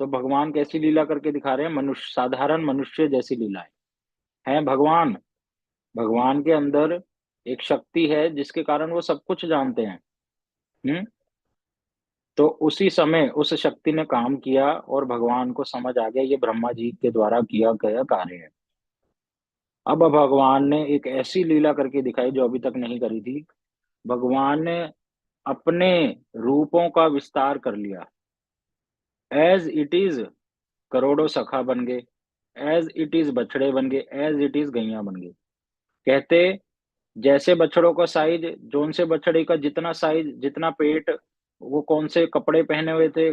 तो भगवान कैसी लीला करके दिखा रहे हैं, मनुष्य, साधारण मनुष्य जैसी लीलाएं हैं भगवान। भगवान के अंदर एक शक्ति है जिसके कारण वो सब कुछ जानते हैं। तो उसी समय उस शक्ति ने काम किया और भगवान को समझ आ गया ये ब्रह्मा जी के द्वारा किया गया कार्य है। अब भगवान ने एक ऐसी लीला करके दिखाई जो अभी तक नहीं करी थी। भगवान ने अपने रूपों का विस्तार कर लिया। एज इट इज करोड़ों सखा बन गए, एज इट इज बछड़े बन गए, एज इट इज गैया बन गए। कहते जैसे बछड़ों का साइज, जोन से बछड़े का जितना साइज, जितना पेट, वो कौन से कपड़े पहने हुए थे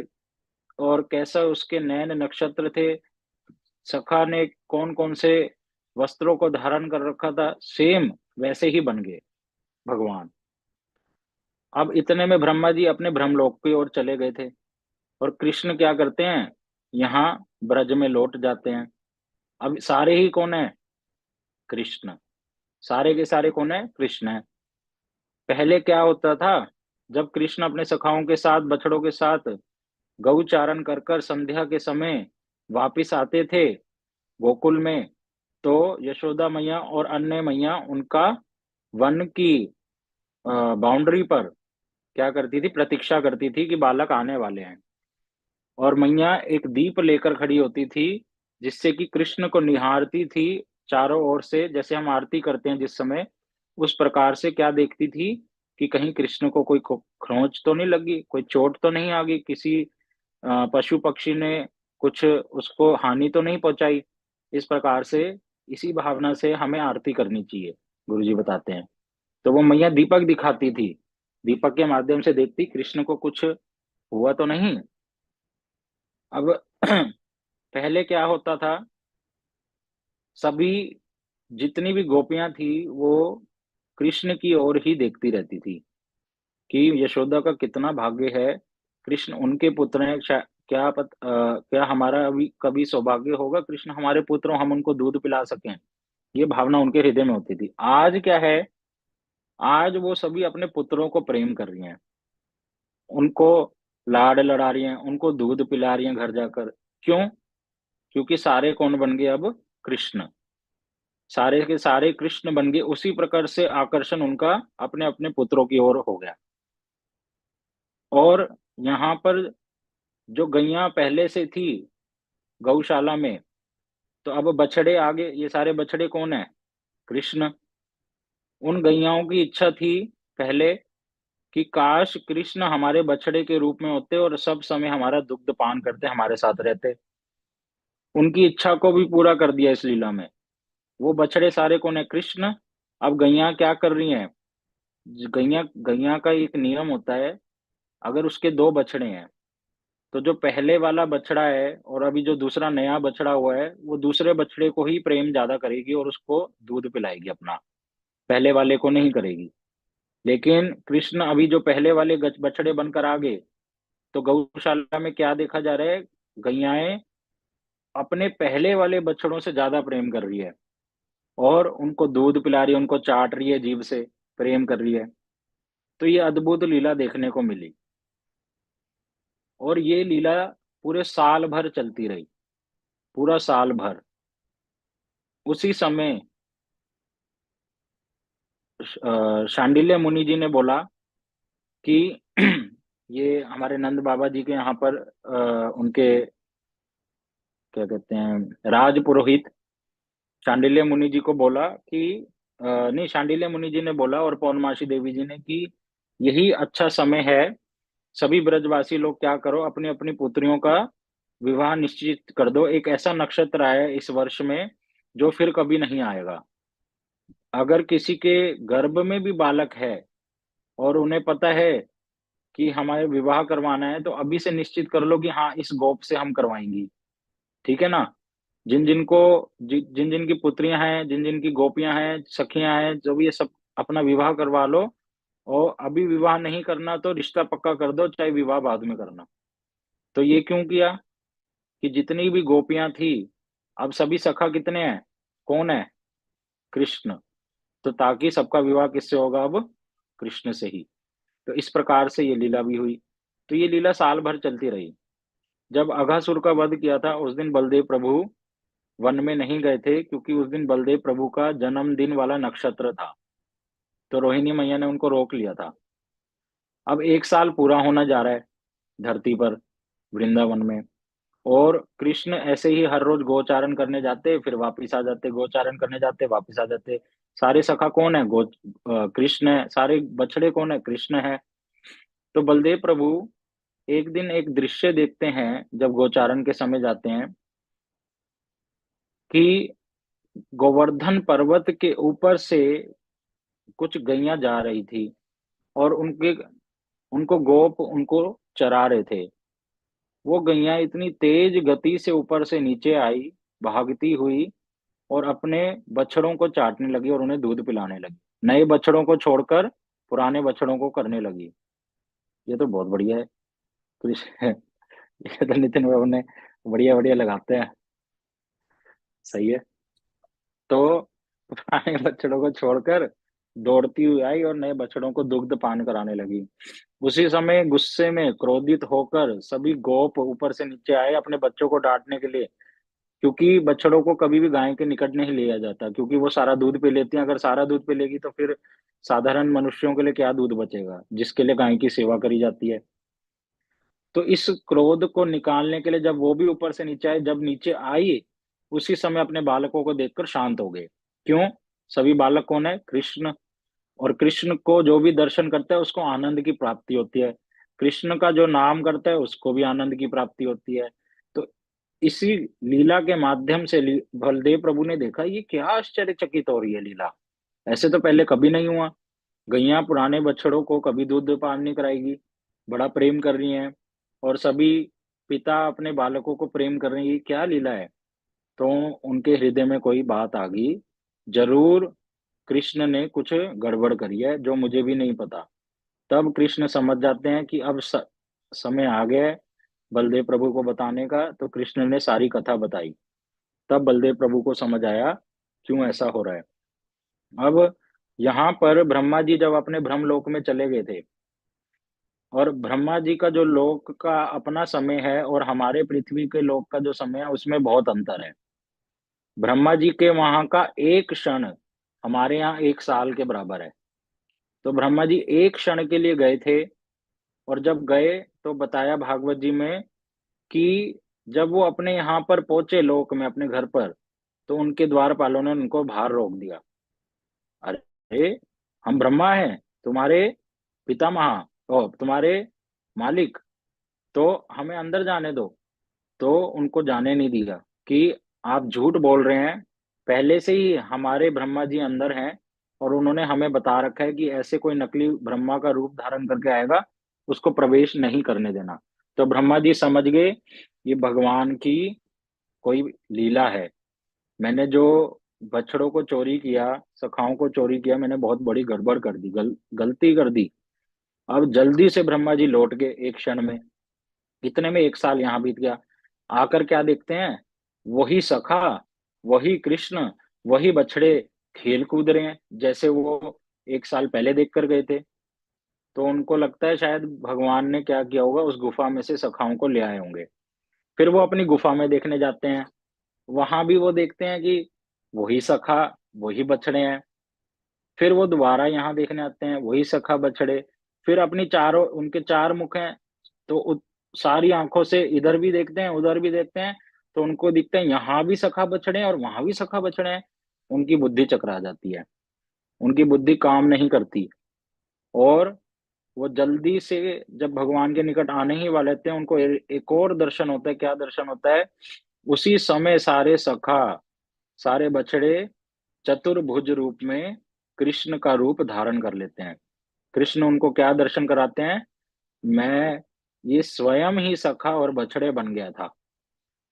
और कैसा उसके नैन नक्षत्र थे, सखा ने कौन कौन से वस्त्रों को धारण कर रखा था, सेम वैसे ही बन गए भगवान। अब इतने में ब्रह्मा जी अपने ब्रह्मलोक की ओर चले गए थे, और कृष्ण क्या करते हैं, यहाँ ब्रज में लौट जाते हैं। अब सारे ही कौन है, कृष्ण। सारे के सारे कौन है, कृष्ण है। पहले क्या होता था, जब कृष्ण अपने सखाओं के साथ, बछड़ों के साथ गौचारण कर कर संध्या के समय वापिस आते थे गोकुल में, तो यशोदा मैया और अन्य मैया उनका वन की बाउंड्री पर क्या करती थी, प्रतीक्षा करती थी कि बालक आने वाले हैं। और मैया एक दीप लेकर खड़ी होती थी जिससे कि कृष्ण को निहारती थी चारों ओर से, जैसे हम आरती करते हैं जिस समय, उस प्रकार से क्या देखती थी कि कहीं कृष्ण को कोई खरोंच तो नहीं लगी, कोई चोट तो नहीं आ गई, किसी पशु पक्षी ने कुछ उसको हानि तो नहीं पहुंचाई। इस प्रकार से, इसी भावना से हमें आरती करनी चाहिए, गुरुजी बताते हैं। तो वो मैया दीपक दिखाती थी, दीपक के माध्यम से देखती कृष्ण को कुछ हुआ तो नहीं। अब पहले क्या होता था, सभी जितनी भी गोपियां थी वो कृष्ण की ओर ही देखती रहती थी कि यशोदा का कितना भाग्य है, कृष्ण उनके पुत्र हैं। क्या हमारा अभी कभी सौभाग्य होगा कृष्ण हमारे पुत्र हो, हम उनको दूध पिला सकें। ये भावना उनके हृदय में होती थी। आज क्या है, आज वो सभी अपने पुत्रों को प्रेम कर रही हैं, उनको लाड लड़ा रही हैं, उनको दूध पिला रही हैं घर जाकर। क्यों? क्योंकि सारे कौन बन गए अब, कृष्ण। सारे के सारे कृष्ण बन गए, उसी प्रकार से आकर्षण उनका अपने अपने पुत्रों की ओर हो गया। और यहाँ पर जो गैया पहले से थी गौशाला में, तो अब बछड़े आगे, ये सारे बछड़े कौन है, कृष्ण। उन गैयाओं की इच्छा थी पहले कि काश कृष्ण हमारे बछड़े के रूप में होते और सब समय हमारा दुग्ध पान करते, हमारे साथ रहते। उनकी इच्छा को भी पूरा कर दिया इस लीला में। वो बछड़े सारे कौन है, कृष्ण। अब गैया क्या कर रही हैं, गैया गैया का एक नियम होता है, अगर उसके दो बछड़े हैं तो जो पहले वाला बछड़ा है और अभी जो दूसरा नया बछड़ा हुआ है, वो दूसरे बछड़े को ही प्रेम ज्यादा करेगी और उसको दूध पिलाएगी अपना, पहले वाले को नहीं करेगी। लेकिन कृष्ण अभी जो पहले वाले बछड़े बनकर आ गए, तो गौशाला में क्या देखा जा रहा है, गैयाएं अपने पहले वाले बछड़ों से ज्यादा प्रेम कर रही है और उनको दूध पिला रही है, उनको चाट रही है, जीभ से प्रेम कर रही है। तो ये अद्भुत लीला देखने को मिली, और ये लीला पूरे साल भर चलती रही, पूरा साल भर। उसी समय शांडिल्य मुनि जी ने बोला कि ये हमारे नंद बाबा जी के यहाँ पर उनके क्या कहते हैं, राज पुरोहित शांडिल्य मुनि जी को बोला कि नहीं, शांडिल्य मुनि जी ने बोला और पौर्णमासी देवी जी ने कि यही अच्छा समय है, सभी ब्रजवासी लोग क्या करो, अपनी अपनी पुत्रियों का विवाह निश्चित कर दो। एक ऐसा नक्षत्र आया इस वर्ष में जो फिर कभी नहीं आएगा। अगर किसी के गर्भ में भी बालक है और उन्हें पता है कि हमारे विवाह करवाना है तो अभी से निश्चित कर लो कि हाँ इस गोप से हम करवाएंगी, ठीक है ना। जिन जिन की पुत्रियां हैं, जिन जिन की गोपियां हैं, सखियां हैं, जो भी ये सब अपना विवाह करवा लो। और अभी विवाह नहीं करना तो रिश्ता पक्का कर दो, चाहे विवाह बाद में करना। तो ये क्यों किया कि जितनी भी गोपियां थी, अब सभी सखा कितने हैं, कौन है, कृष्ण। तो ताकि सबका विवाह किससे होगा अब, कृष्ण से ही। तो इस प्रकार से ये लीला भी हुई। तो ये लीला साल भर चलती रही। जब अघासुर का वध किया था उस दिन बलदेव प्रभु वन में नहीं गए थे, क्योंकि उस दिन बलदेव प्रभु का जन्मदिन वाला नक्षत्र था। तो रोहिणी मैया ने उनको रोक लिया था। अब 1 साल पूरा होना जा रहा है धरती पर, वृंदावन में। और कृष्ण ऐसे ही हर रोज गोचारण करने जाते, फिर वापिस आ जाते, गोचारण करने जाते, वापिस आ जाते। सारे सखा कौन है, कृष्ण है। सारे बछड़े कौन है, कृष्ण है। तो बलदेव प्रभु एक दिन एक दृश्य देखते हैं जब गोचारण के समय जाते हैं, कि गोवर्धन पर्वत के ऊपर से कुछ गैया जा रही थी, और उनके उनको गोप उनको चरा रहे थे। वो गैया इतनी तेज गति से ऊपर से नीचे आई, भागती हुई, और अपने बछड़ों को चाटने लगी और उन्हें दूध पिलाने लगी। नए बछड़ों को छोड़कर पुराने बछड़ों को करने लगी। ये तो बहुत बढ़िया है। कृष्ण ये तो नितिन बाबू ने बढ़िया बढ़िया लगाते हैं। सही है। तो पुराने बछड़ों को छोड़कर दौड़ती हुई आई और नए बछड़ों को दुग्ध पान कराने लगी। उसी समय गुस्से में क्रोधित होकर सभी गोप ऊपर से नीचे आए अपने बच्चों को डांटने के लिए, क्योंकि बछड़ों को कभी भी गाय के निकट नहीं लिया जाता, क्योंकि वो सारा दूध पी लेती हैं। अगर सारा दूध पी लेगी तो फिर साधारण मनुष्यों के लिए क्या दूध बचेगा, जिसके लिए गाय की सेवा करी जाती है। तो इस क्रोध को निकालने के लिए जब वो भी ऊपर से नीचे आए, जब नीचे आई उसी समय अपने बालकों को देखकर शांत हो गए। क्यों? सभी बालक कौन है, कृष्ण। और कृष्ण को जो भी दर्शन करता है उसको आनंद की प्राप्ति होती है। कृष्ण का जो नाम करता है उसको भी आनंद की प्राप्ति होती है। तो इसी लीला के माध्यम से बलदेव प्रभु ने देखा ये क्या आश्चर्यचकित हो रही है लीला, ऐसे तो पहले कभी नहीं हुआ। गैया पुराने बछड़ों को कभी दूध पान नहीं कराएगी, बड़ा प्रेम कर रही हैं। और सभी पिता अपने बालकों को प्रेम कर रही है, क्या लीला है। तो उनके हृदय में कोई बात आ गई, जरूर कृष्ण ने कुछ गड़बड़ करी है जो मुझे भी नहीं पता। तब कृष्ण समझ जाते हैं कि अब समय आ गया है बलदेव प्रभु को बताने का। तो कृष्ण ने सारी कथा बताई। तब बलदेव प्रभु को समझ आया क्यों ऐसा हो रहा है। अब यहाँ पर ब्रह्मा जी जब अपने ब्रह्मलोक में चले गए थे, और ब्रह्मा जी का जो लोक का अपना समय है और हमारे पृथ्वी के लोक का जो समय है उसमें बहुत अंतर है। ब्रह्मा जी के वहां का एक क्षण हमारे यहाँ 1 साल के बराबर है। तो ब्रह्मा जी एक क्षण के लिए गए थे, और जब गए तो बताया भागवत जी में कि जब वो अपने यहाँ पर पहुंचे लोक में, अपने घर पर, तो उनके द्वारपालों ने उनको बाहर रोक दिया। अरे हम ब्रह्मा हैं, तुम्हारे पितामह ओ तुम्हारे मालिक, तो हमें अंदर जाने दो। तो उनको जाने नहीं दिया कि आप झूठ बोल रहे हैं, पहले से ही हमारे ब्रह्मा जी अंदर हैं, और उन्होंने हमें बता रखा है कि ऐसे कोई नकली ब्रह्मा का रूप धारण करके आएगा, उसको प्रवेश नहीं करने देना। तो ब्रह्मा जी समझ गए ये भगवान की कोई लीला है। मैंने जो बछड़ों को चोरी किया, सखाओं को चोरी किया, मैंने बहुत बड़ी गड़बड़ कर दी, गलती कर दी। अब जल्दी से ब्रह्मा जी लौट गए एक क्षण में। इतने में 1 साल यहाँ बीत गया। आकर क्या देखते हैं, वही सखा, वही कृष्ण, वही बछड़े खेल कूद रहे हैं जैसे वो 1 साल पहले देख कर गए थे। तो उनको लगता है शायद भगवान ने क्या किया होगा, उस गुफा में से सखाओं को ले आए होंगे। फिर वो अपनी गुफा में देखने जाते हैं, वहां भी वो देखते हैं कि वही सखा, वही बछड़े हैं। फिर वो दोबारा यहाँ देखने आते हैं, वही सखा बछड़े। फिर अपनी चारों, उनके 4 मुख हैं, तो सारी आंखों से इधर भी देखते हैं उधर भी देखते हैं, तो उनको दिखते हैं यहाँ भी सखा बछड़े हैं और वहां भी सखा बछड़े हैं। उनकी बुद्धि चकरा जाती है, उनकी बुद्धि काम नहीं करती। और वो जल्दी से जब भगवान के निकट आने ही वाले थे, उनको एक और दर्शन होता है। क्या दर्शन होता है? उसी समय सारे सखा, सारे बछड़े चतुर्भुज रूप में कृष्ण का रूप धारण कर लेते हैं। कृष्ण उनको क्या दर्शन कराते हैं? मैं ये स्वयं ही सखा और बछड़े बन गया था।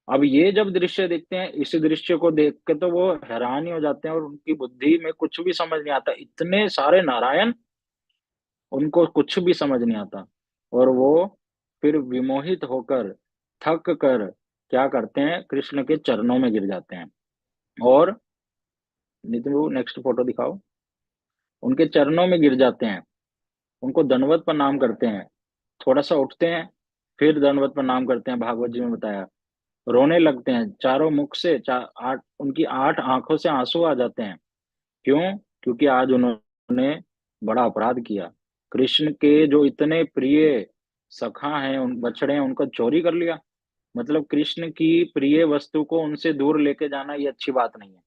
अब ये जब दृश्य देखते हैं, इस दृश्य को देख के तो वो हैरान ही हो जाते हैं और उनकी बुद्धि में कुछ भी समझ नहीं आता। इतने सारे नारायण, उनको कुछ भी समझ नहीं आता। और वो फिर विमोहित होकर, थक कर क्या करते हैं, कृष्ण के चरणों में गिर जाते हैं। और नितिन बाबू नेक्स्ट फोटो दिखाओ। उनके चरणों में गिर जाते हैं, उनको दंडवत प्रणाम करते हैं, थोड़ा सा उठते हैं, फिर दंडवत प्रणाम करते हैं, भागवत जी में बताया। रोने लगते हैं, चारों मुख से उनकी 8 आंखों से आंसू आ जाते हैं। क्यों? क्योंकि आज उन्होंने बड़ा अपराध किया। कृष्ण के जो इतने प्रिय सखा हैं, उन बछड़े हैं, उनका चोरी कर लिया। मतलब कृष्ण की प्रिय वस्तु को उनसे दूर लेके जाना ये अच्छी बात नहीं है।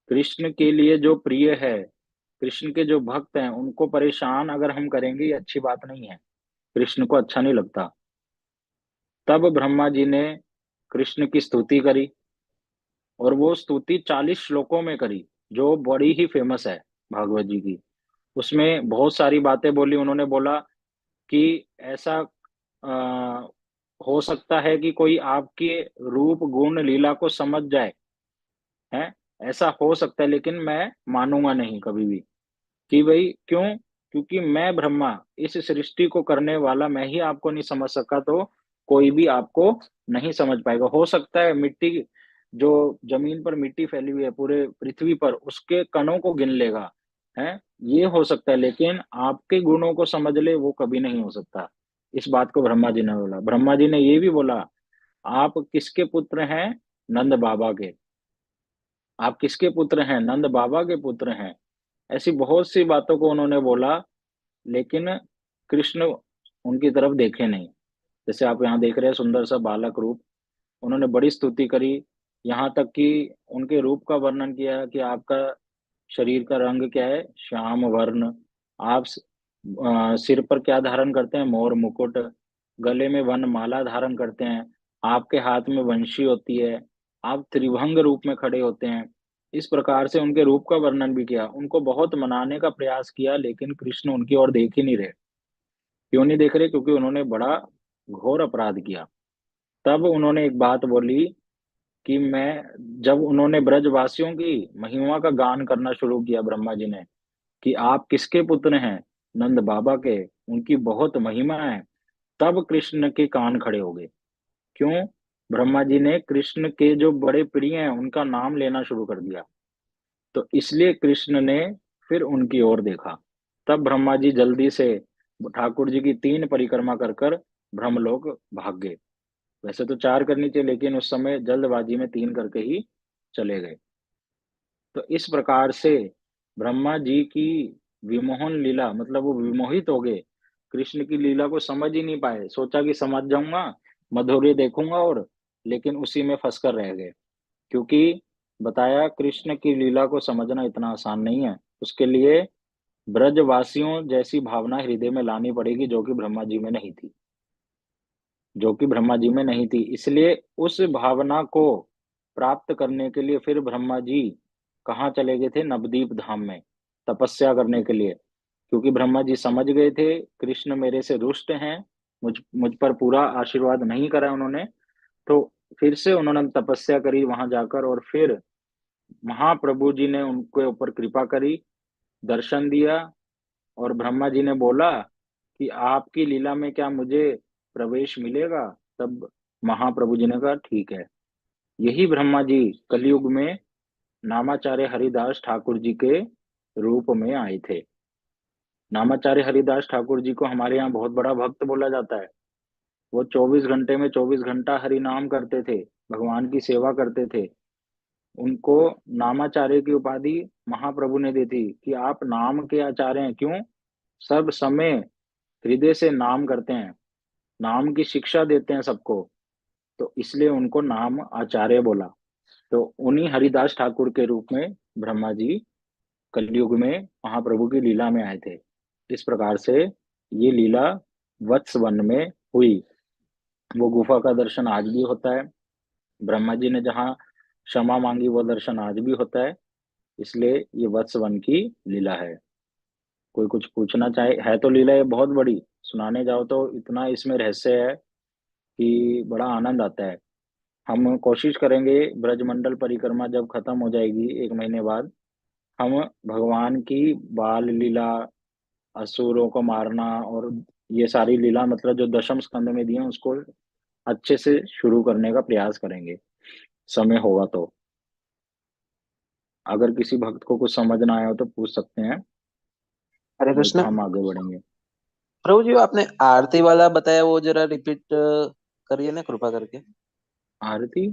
कृष्ण के लिए जो प्रिय है, कृष्ण के जो भक्त हैं, उनको परेशान अगर हम करेंगे ये अच्छी बात नहीं है, कृष्ण को अच्छा नहीं लगता। तब ब्रह्मा जी ने कृष्ण की स्तुति करी, और वो स्तुति 40 श्लोकों में करी, जो बड़ी ही फेमस है भागवत जी की। उसमें बहुत सारी बातें बोली। उन्होंने बोला कि ऐसा हो सकता है कि कोई आपके रूप गुण लीला को समझ जाए, है ऐसा हो सकता है, लेकिन मैं मानूंगा नहीं कभी भी। कि भाई क्यों? क्योंकि मैं ब्रह्मा, इस सृष्टि को करने वाला मैं ही आपको नहीं समझ सका, तो कोई भी आपको नहीं समझ पाएगा। हो सकता है मिट्टी, जो जमीन पर मिट्टी फैली हुई है पूरे पृथ्वी पर, उसके कणों को गिन लेगा, है ये हो सकता है, लेकिन आपके गुणों को समझ ले वो कभी नहीं हो सकता। इस बात को ब्रह्मा जी ने बोला। ब्रह्मा जी ने ये भी बोला, आप किसके पुत्र हैं? नंद बाबा के। आप किसके पुत्र हैं? नंद बाबा के पुत्र हैं। ऐसी बहुत सी बातों को उन्होंने बोला, लेकिन कृष्ण उनकी तरफ देखे नहीं। जैसे आप यहाँ देख रहे हैं, सुंदर सा बालक रूप, उन्होंने बड़ी स्तुति करी। यहाँ तक कि उनके रूप का वर्णन किया कि आपका शरीर का रंग क्या है? श्याम वर्ण। आप सिर पर क्या धारण करते हैं? मोर मुकुट। गले में वन माला धारण करते हैं। आपके हाथ में वंशी होती है। आप त्रिभंग रूप में खड़े होते हैं। इस प्रकार से उनके रूप का वर्णन भी किया। उनको बहुत मनाने का प्रयास किया, लेकिन कृष्ण उनकी ओर देख ही नहीं रहे। क्यों नहीं देख रहे? क्योंकि उन्होंने बड़ा घोर अपराध किया। तब उन्होंने एक बात बोली कि मैं, जब उन्होंने ब्रजवासियों की महिमा का गान करना शुरू किया ब्रह्मा जी ने, कि आप किसके पुत्र हैं? नंद बाबा के, उनकी बहुत महिमा है। तब कृष्ण के कान खड़े हो गए। क्यों? ब्रह्मा जी ने कृष्ण के जो बड़े प्रिय हैं उनका नाम लेना शुरू कर दिया, तो इसलिए कृष्ण ने फिर उनकी ओर देखा। तब ब्रह्मा जी जल्दी से ठाकुर जी की 3 परिक्रमा कर कर ब्रह्मलोक भाग गए। वैसे तो 4 करनी चाहिए, लेकिन उस समय जल्दबाजी में 3 करके ही चले गए। तो इस प्रकार से ब्रह्मा जी की विमोहन लीला, मतलब वो विमोहित हो गए, कृष्ण की लीला को समझ ही नहीं पाए। सोचा कि समझ जाऊंगा, मधुर्य देखूंगा, और लेकिन उसी में फंस कर रह गए। क्योंकि बताया, कृष्ण की लीला को समझना इतना आसान नहीं है। उसके लिए ब्रजवासियों जैसी भावना हृदय में लानी पड़ेगी, जो कि ब्रह्मा जी में नहीं थी, जो कि ब्रह्मा जी में नहीं थी। इसलिए उस भावना को प्राप्त करने के लिए फिर ब्रह्मा जी कहाँ चले गए थे? नवदीप धाम में तपस्या करने के लिए। क्योंकि ब्रह्मा जी समझ गए थे कृष्ण मेरे से रुष्ट हैं, मुझ पर पूरा आशीर्वाद नहीं करा उन्होंने। तो फिर से उन्होंने तपस्या करी वहां जाकर, और फिर महाप्रभु जी ने उनके ऊपर कृपा करी, दर्शन दिया। और ब्रह्मा जी ने बोला कि आपकी लीला में क्या मुझे प्रवेश मिलेगा? तब महाप्रभु जी ने कहा ठीक है। यही ब्रह्मा जी कलयुग में नामाचार्य हरिदास ठाकुर जी के रूप में आए थे। नामाचार्य हरिदास ठाकुर जी को हमारे यहाँ बहुत बड़ा भक्त बोला जाता है। वो 24 घंटे में 24 घंटा हरि नाम करते थे, भगवान की सेवा करते थे। उनको नामाचार्य की उपाधि महाप्रभु ने दी थी कि आप नाम के आचार्य हैं। क्यों? सब समय हृदय से नाम करते हैं, नाम की शिक्षा देते हैं सबको, तो इसलिए उनको नाम आचार्य बोला। तो उन्हीं हरिदास ठाकुर के रूप में ब्रह्मा जी कलयुग में महाप्रभु की लीला में आए थे। इस प्रकार से ये लीला वत्स वन में हुई। वो गुफा का दर्शन आज भी होता है। ब्रह्मा जी ने जहाँ क्षमा मांगी, वो दर्शन आज भी होता है। इसलिए ये वत्स वन की लीला है। कोई कुछ पूछना चाहे? है तो लीला ये बहुत बड़ी, सुनाने जाओ तो इतना इसमें रहस्य है कि बड़ा आनंद आता है। हम कोशिश करेंगे ब्रजमंडल परिक्रमा जब खत्म हो जाएगी 1 महीने बाद, हम भगवान की बाल लीला, असुरों को मारना और ये सारी लीला मतलब जो दशम स्कंद में दी है उसको अच्छे से शुरू करने का प्रयास करेंगे, समय होगा तो। अगर किसी भक्त को कुछ समझ ना आया हो तो पूछ सकते हैं, हरे नहीं तो कृष्ण। हम आगे बढ़ेंगे। प्रभु जी, आपने आरती वाला बताया, वो जरा रिपीट करिए ना कृपा करके। आरती?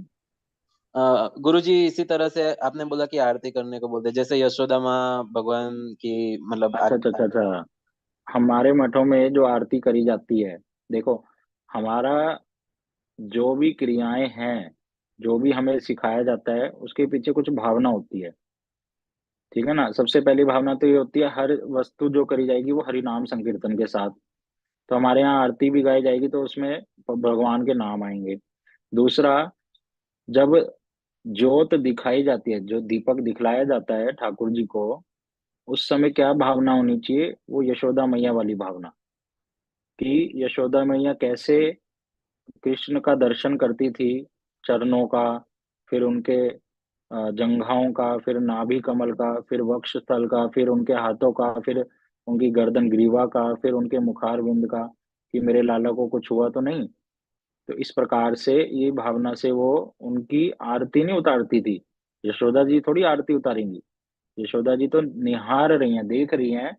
गुरु जी, इसी तरह से आपने बोला कि आरती करने को बोलते, जैसे यशोदा माँ भगवान की मतलब अच्छा अच्छा अच्छा अच्छा। हमारे मठों में जो आरती करी जाती है, देखो, हमारा जो भी क्रियाएं हैं, जो भी हमें सिखाया जाता है उसके पीछे कुछ भावना होती है, ठीक है ना। सबसे पहली भावना तो ये होती है, हर वस्तु जो करी जाएगी वो हरि नाम संकीर्तन के साथ। तो हमारे यहाँ आरती भी गाई जाएगी तो उसमें भगवान के नाम आएंगे। दूसरा, जब ज्योत दिखाई जाती है, जो दीपक दिखलाया जाता है ठाकुर जी को, उस समय क्या भावना होनी चाहिए, वो यशोदा मैया वाली भावना, कि यशोदा मैया कैसे कृष्ण का दर्शन करती थी, चरणों का, फिर उनके जंघाओं का, फिर नाभि कमल का, फिर वक्ष स्थल का, फिर उनके हाथों का, फिर उनकी गर्दन ग्रीवा का, फिर उनके मुखार बिंद का, कि मेरे लाला को कुछ हुआ तो नहीं। तो इस प्रकार से ये भावना से वो उनकी आरती नहीं उतारती थी। यशोदा जी थोड़ी आरती उतारेंगी, यशोदा जी तो निहार रही हैं, देख रही हैं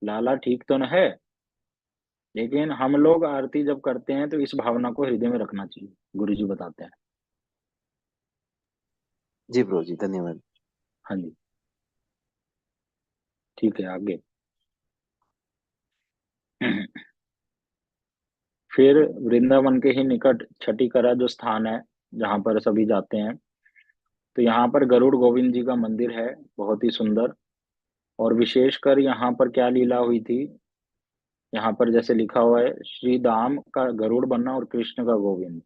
लाला ठीक तो न है। लेकिन हम लोग आरती जब करते हैं तो इस भावना को हृदय में रखना चाहिए, गुरु जी बताते हैं। जी प्रभु जी, धन्यवाद। हाँ जी, ठीक है, आगे। फिर वृंदावन के ही निकट छठीकरा जो स्थान है, जहाँ पर सभी जाते हैं, तो यहाँ पर गरुड़ गोविंद जी का मंदिर है, बहुत ही सुंदर। और विशेषकर यहाँ पर क्या लीला हुई थी, यहाँ पर जैसे लिखा हुआ है, श्री दाम का गरुड़ बनना और कृष्ण का गोविंद।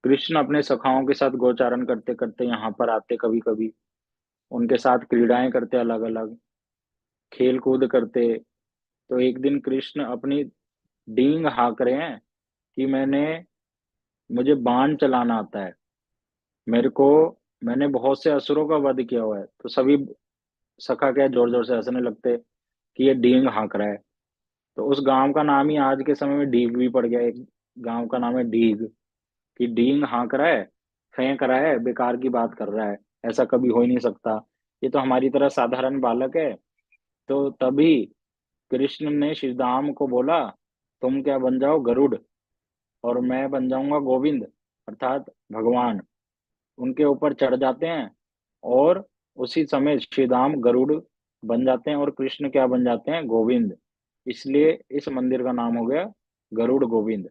कृष्ण अपने सखाओं के साथ गोचारण करते करते यहाँ पर आते, कभी कभी उनके साथ क्रीड़ाएं करते, अलग अलग खेल कूद करते। तो एक दिन कृष्ण अपनी डींग हाँक रहे हैं कि मुझे बाण चलाना आता है, मेरे को मैंने बहुत से असुरों का वध किया हुआ है। तो सभी सखा क्या जोर जोर से हंसने लगते कि ये डींग हाँक रहा है। तो उस गांव का नाम ही आज के समय में डीग भी पड़ गया, एक गांव का नाम है डीग, कि डींग हाँक रहा है, फेंक रहा है, बेकार की बात कर रहा है, ऐसा कभी हो ही नहीं सकता, ये तो हमारी तरह साधारण बालक है। तो तभी कृष्ण ने श्रीदाम को बोला, तुम क्या बन जाओ गरुड़ और मैं बन जाऊंगा गोविंद, अर्थात भगवान। उनके ऊपर चढ़ जाते हैं और उसी समय श्रीदाम गरुड़ बन जाते हैं और कृष्ण क्या बन जाते हैं, गोविंद। इसलिए इस मंदिर का नाम हो गया गरुड़ गोविंद।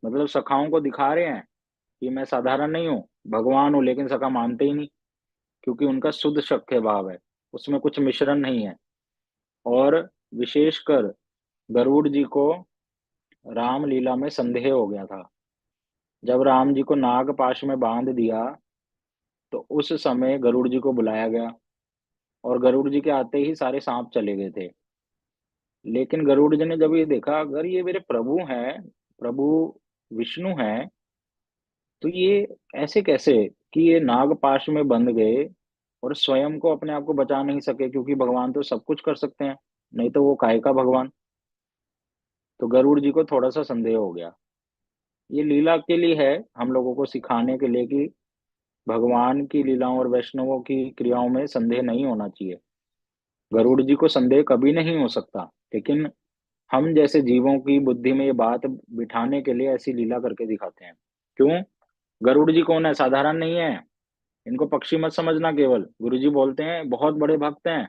मतलब सखाओं को दिखा रहे हैं कि मैं साधारण नहीं हूँ, भगवान हूँ। लेकिन सखा मानते ही नहीं, क्योंकि उनका शुद्ध शक्ति भाव है, उसमें कुछ मिश्रण नहीं है। और विशेषकर गरुड़ जी को रामलीला में संदेह हो गया था। जब राम जी को नाग पाश में बांध दिया तो उस समय गरुड़ जी को बुलाया गया, और गरुड़ जी के आते ही सारे सांप चले गए थे। लेकिन गरुड़ जी ने जब ये देखा, अगर ये मेरे प्रभु हैं, प्रभु विष्णु हैं, तो ये ऐसे कैसे कि ये नाग पाश में बंध गए और स्वयं को अपने आप को बचा नहीं सके, क्योंकि भगवान तो सब कुछ कर सकते हैं, नहीं तो वो काहे का भगवान। तो गरुड़ जी को थोड़ा सा संदेह हो गया। ये लीला के लिए है, हम लोगों को सिखाने के लिए कि भगवान की लीलाओं और वैष्णवों की क्रियाओं में संदेह नहीं होना चाहिए। गरुड़ जी को संदेह कभी नहीं हो सकता, लेकिन हम जैसे जीवों की बुद्धि में ये बात बिठाने के लिए ऐसी लीला करके दिखाते हैं। क्यों? गरुड़ जी कौन है, साधारण नहीं है, इनको पक्षी मत समझना। केवल गुरु जी बोलते हैं बहुत बड़े भक्त हैं,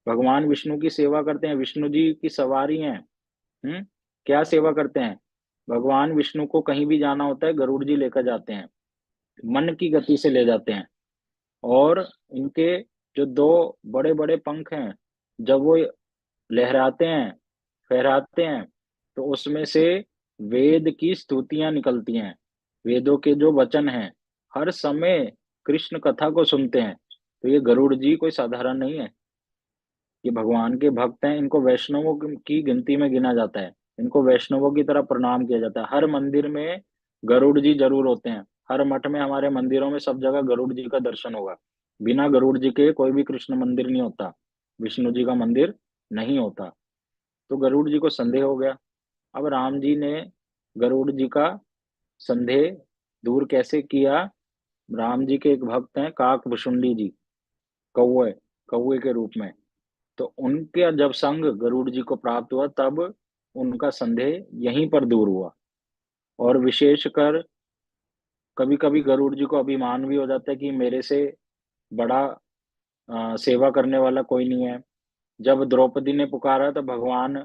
भगवान विष्णु की सेवा करते हैं, विष्णु जी की सवारी हैं। क्या सेवा करते हैं? भगवान विष्णु को कहीं भी जाना होता है, गरुड़ जी लेकर जाते हैं, मन की गति से ले जाते हैं। और इनके जो दो बड़े बड़े पंख हैं, जब वो लहराते हैं, फहराते हैं, तो उसमें से वेद की स्तुतियां निकलती हैं, वेदों के जो वचन हैं, हर समय कृष्ण कथा को सुनते हैं। तो ये गरुड़ जी कोई साधारण नहीं है, ये भगवान के भक्त हैं, इनको वैष्णवों की गिनती में गिना जाता है। इनको वैष्णवों की तरह प्रणाम किया जाता है। हर मंदिर में गरुड़ जी जरूर होते हैं। हर मठ में, हमारे मंदिरों में, सब जगह गरुड़ जी का दर्शन होगा। बिना गरुड़ जी के कोई भी कृष्ण मंदिर नहीं होता, विष्णु जी का मंदिर नहीं होता। तो गरुड़ जी को संदेह हो गया। अब राम जी ने गरुड़ जी का संदेह दूर कैसे किया? राम जी के एक भक्त हैं काक भुशुंडी जी, कौवे कौवे के रूप में। तो उनके जब संग गरुड़ जी को प्राप्त हुआ, तब उनका संदेह यहीं पर दूर हुआ। और विशेषकर कभी कभी गरुड़ जी को अभिमान भी हो जाता है कि मेरे से बड़ा सेवा करने वाला कोई नहीं है। जब द्रौपदी ने पुकारा तो भगवान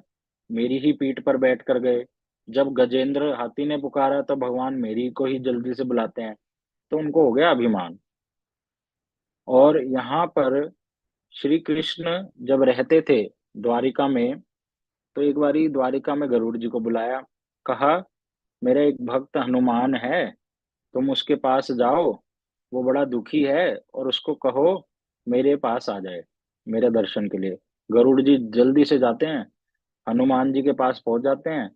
मेरी ही पीठ पर बैठ कर गए। जब गजेंद्र हाथी ने पुकारा तो भगवान मेरी को ही जल्दी से बुलाते हैं। तो उनको हो गया अभिमान। और यहाँ पर श्री कृष्ण जब रहते थे द्वारिका में, तो एक बारी द्वारिका में गरुड़ जी को बुलाया। कहा, मेरा एक भक्त हनुमान है, तुम उसके पास जाओ, वो बड़ा दुखी है, और उसको कहो मेरे पास आ जाए मेरे दर्शन के लिए। गरुड़ जी जल्दी से जाते हैं, हनुमान जी के पास पहुंच जाते हैं।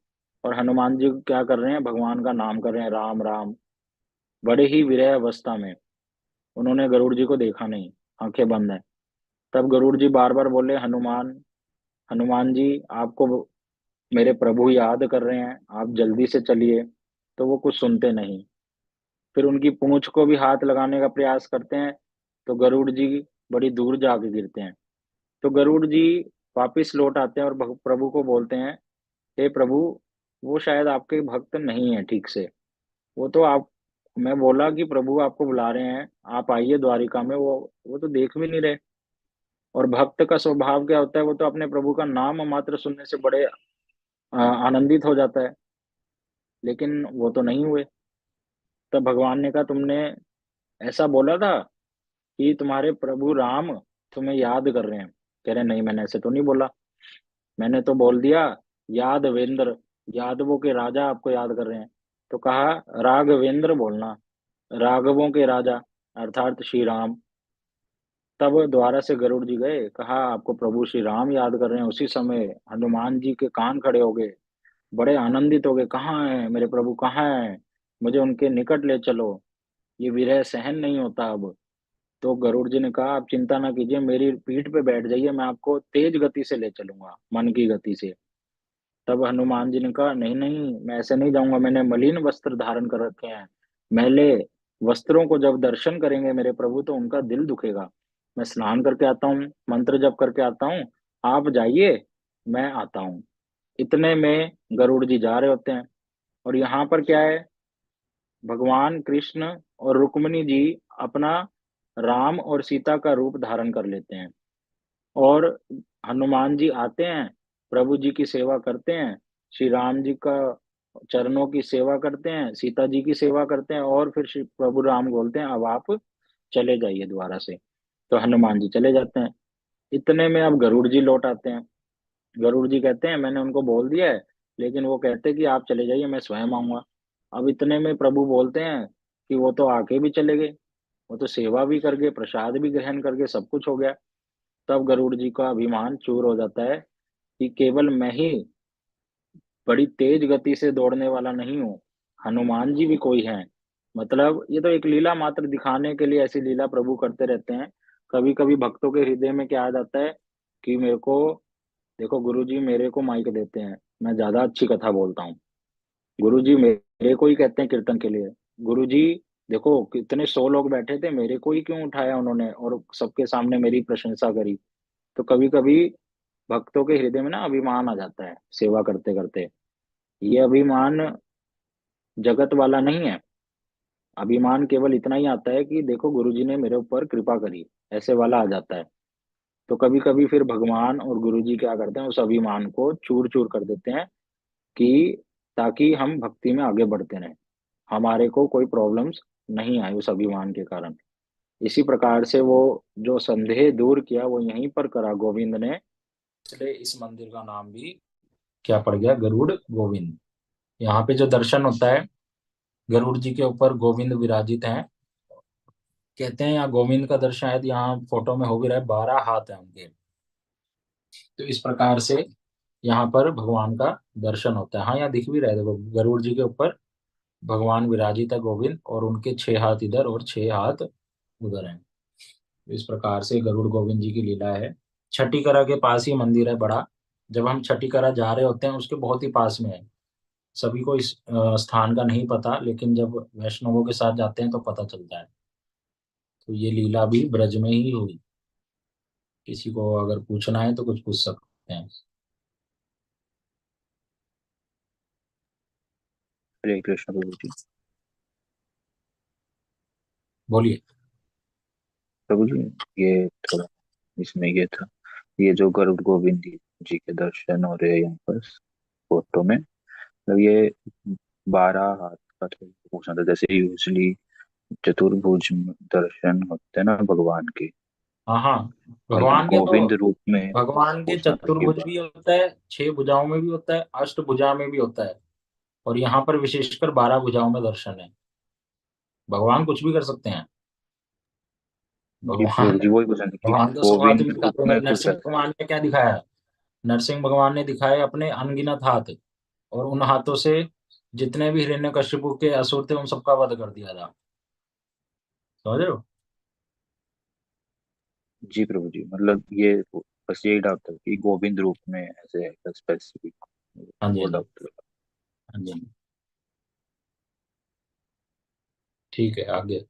और हनुमान जी क्या कर रहे हैं? भगवान का नाम कर रहे हैं, राम राम, बड़े ही विरह अवस्था में। उन्होंने गरुड़ जी को देखा नहीं, आंखें बंद है। तब गरुड़ जी बार बार बोले, हनुमान, हनुमान जी, आपको मेरे प्रभु याद कर रहे हैं, आप जल्दी से चलिए। तो वो कुछ सुनते नहीं। फिर उनकी पूंछ को भी हाथ लगाने का प्रयास करते हैं, तो गरुड़ जी बड़ी दूर जाके गिरते हैं। तो गरुड़ जी वापिस लौट आते हैं और प्रभु को बोलते हैं, हे प्रभु, वो शायद आपके भक्त नहीं है ठीक से। वो तो आप मैं बोला कि प्रभु आपको बुला रहे हैं, आप आइए द्वारिका में, वो तो देख भी नहीं रहे। और भक्त का स्वभाव क्या होता है? वो तो अपने प्रभु का नाम मात्र सुनने से बड़े आनंदित हो जाता है। लेकिन वो तो नहीं हुए। तब भगवान ने कहा, तुमने ऐसा बोला था कि तुम्हारे प्रभु राम तुम्हें याद कर रहे हैं। कह रहे, नहीं, मैंने ऐसे तो नहीं बोला। मैंने तो बोल दिया यादवेंद्र, यादवों के राजा आपको याद कर रहे हैं। तो कहा, राघवेंद्र बोलना, राघवों के राजा, अर्थात श्री राम। तब द्वारा से गरुड़ जी गए, कहा आपको प्रभु श्री राम याद कर रहे हैं। उसी समय हनुमान जी के कान खड़े हो गए, बड़े आनंदित हो गए, कहाँ है मेरे प्रभु, कहाँ है, मुझे उनके निकट ले चलो, ये विरह सहन नहीं होता अब। तो गरुड़ जी ने कहा, आप चिंता ना कीजिए, मेरी पीठ पे बैठ जाइए, मैं आपको तेज गति से ले चलूंगा, मन की गति से। तब हनुमान जी ने कहा, नहीं नहीं, मैं ऐसे नहीं जाऊंगा, मैंने मलिन वस्त्र धारण कर रखे हैं। मैले वस्त्रों को जब दर्शन करेंगे मेरे प्रभु तो उनका दिल दुखेगा। मैं स्नान करके आता हूँ, मंत्र जप करके आता हूँ, आप जाइए, मैं आता हूँ। इतने में गरुड़ जी जा रहे होते हैं। और यहाँ पर क्या है? भगवान कृष्ण और रुक्मिणी जी अपना राम और सीता का रूप धारण कर लेते हैं। और हनुमान जी आते हैं, प्रभु जी की सेवा करते हैं, श्री राम जी का चरणों की सेवा करते हैं, सीता जी की सेवा करते हैं, और फिर श्री प्रभु राम बोलते हैं, अब आप चले जाइए द्वारा से। तो हनुमान जी चले जाते हैं। इतने में अब गरुड़ जी लौट आते हैं। गरुड़ जी कहते हैं, मैंने उनको बोल दिया है, लेकिन वो कहते हैं कि आप चले जाइए, मैं स्वयं आऊंगा। अब इतने में प्रभु बोलते हैं कि वो तो आके भी चले गए, वो तो सेवा भी कर गए, प्रसाद भी ग्रहण करके, सब कुछ हो गया। तब गरुड़ जी का अभिमान चूर हो जाता है कि केवल मैं ही बड़ी तेज गति से दौड़ने वाला नहीं हूँ, हनुमान जी भी कोई हैं। मतलब ये तो एक लीला मात्र दिखाने के लिए ऐसी लीला प्रभु करते रहते हैं। कभी कभी भक्तों के हृदय में क्या आ जाता है कि मेरे को, देखो गुरु जी मेरे को माइक देते हैं, मैं ज्यादा अच्छी कथा बोलता हूँ, गुरु जी मेरे को ही कहते हैं कीर्तन के लिए, गुरु जी देखो कितने 100 लोग बैठे थे, मेरे को ही क्यों उठाया उन्होंने और सबके सामने मेरी प्रशंसा करी। तो कभी कभी भक्तों के हृदय में ना अभिमान आ जाता है सेवा करते करते। ये अभिमान जगत वाला नहीं है। अभिमान केवल इतना ही आता है कि देखो गुरुजी ने मेरे ऊपर कृपा करी, ऐसे वाला आ जाता है। तो कभी कभी फिर भगवान और गुरुजी क्या करते हैं, उस अभिमान को चूर चूर कर देते हैं कि ताकि हम भक्ति में आगे बढ़ते रहें, हमारे को कोई प्रॉब्लम्स नहीं आए उस अभिमान के कारण। इसी प्रकार से वो जो संदेह दूर किया वो यहीं पर करा गोविंद ने, इसलिए इस मंदिर का नाम भी क्या पड़ गया, गरुड़ गोविंद। यहाँ पे जो दर्शन होता है, गरुड़ जी के ऊपर गोविंद विराजित हैं। कहते हैं यहाँ गोविंद का दर्शन शायद यहाँ फोटो में हो भी रहा है, 12 हाथ है उनके। तो इस प्रकार से यहाँ पर भगवान का दर्शन होता है। हाँ, यहाँ दिख भी रहा है, देखो गरुड़ जी के ऊपर भगवान विराजित है गोविंद, और उनके 6 हाथ इधर और 6 हाथ उधर हैं। इस प्रकार से गरुड़ गोविंद जी की लीला है। छठीकरा के पास ही मंदिर है बड़ा। जब हम छठीकरा जा रहे होते हैं उसके बहुत ही पास में है। सभी को इस स्थान का नहीं पता, लेकिन जब वैष्णवों के साथ जाते हैं तो पता चलता है। तो ये लीला भी ब्रज में ही हुई। किसी को अगर पूछना है तो कुछ पूछ सकते हैं। हरे कृष्ण प्रभु जी। बोलिए। प्रभु जी, ये थोड़ा इसमें ये था, ये जो गरुड़ गोविंद जी के दर्शन हो रहे हैं यहाँ पर फोटो में, मतलब ये 12 हाथ का थोड़ा पूछना था। जैसे यूजली चतुर्भुज दर्शन होते हैं ना भगवान के, हाँ हाँ, और यहाँ भगवान के तो, गोविंद रूप में भगवान के पूछना था कि चतुर्भुज भी होता है, 6 भुजाओं में भी होता है, अष्टभुजा में भी होता है, और यहाँ पर विशेषकर 12 भुजाओं में दर्शन है। भगवान कुछ भी कर सकते हैं। जी भगवान प्रभु जी वही पूछना था कि भगवान तो सौगात भी गोविंद रूप दिखाते हैं। में कुछ नरसिंह भगवान ने क्या दिखाया? नरसिंह भगवान ने दिखाए अपने अनगिनत हाथ, और उन हाथों से जितने भी हिरण्यकशिपु के असुर थे उन सबका वध कर दिया था। समझ रहे हो? जी प्रभु जी, मतलब ये बस यही डाउट था कि गोविंद रूप में ऐसे स्पेसिफिक, हाँ जी, वो हाँ जी, डाउट था। हाँ जी। ठीक है, आगे।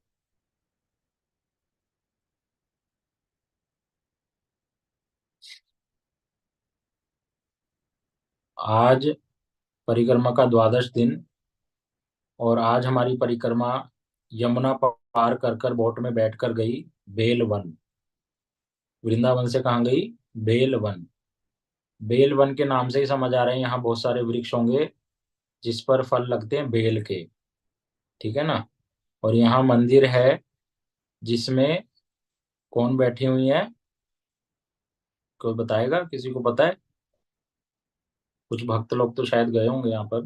आज परिक्रमा का द्वादश दिन, और आज हमारी परिक्रमा यमुना पार कर कर बोट में बैठकर गई बेलवन। वृंदावन से कहाँ गई? बेलवन। बेलवन के नाम से ही समझ आ रहे हैं यहाँ बहुत सारे वृक्ष होंगे जिस पर फल लगते हैं बेल के। ठीक है ना? और यहाँ मंदिर है जिसमें कौन बैठी हुई है? कोई बताएगा? किसी को पता है? कुछ भक्त लोग तो शायद गए होंगे यहाँ पर।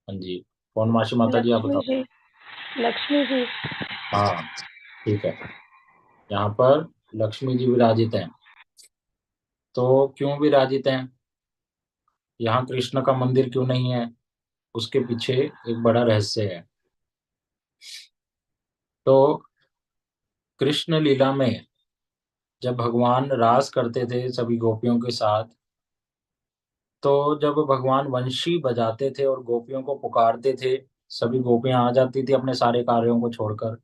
हाँ जी, कौन? मासी माता जी, आप लक्ष्मी बताओ। जी। लक्ष्मी जी। हाँ, ठीक है। यहाँ पर लक्ष्मी जी विराजित हैं। तो क्यों विराजित हैं? यहाँ कृष्ण का मंदिर क्यों नहीं है? उसके पीछे एक बड़ा रहस्य है। तो कृष्ण लीला में जब भगवान रास करते थे सभी गोपियों के साथ, तो जब भगवान वंशी बजाते थे और गोपियों को पुकारते थे, सभी गोपियां आ जाती थी अपने सारे कार्यों को छोड़कर।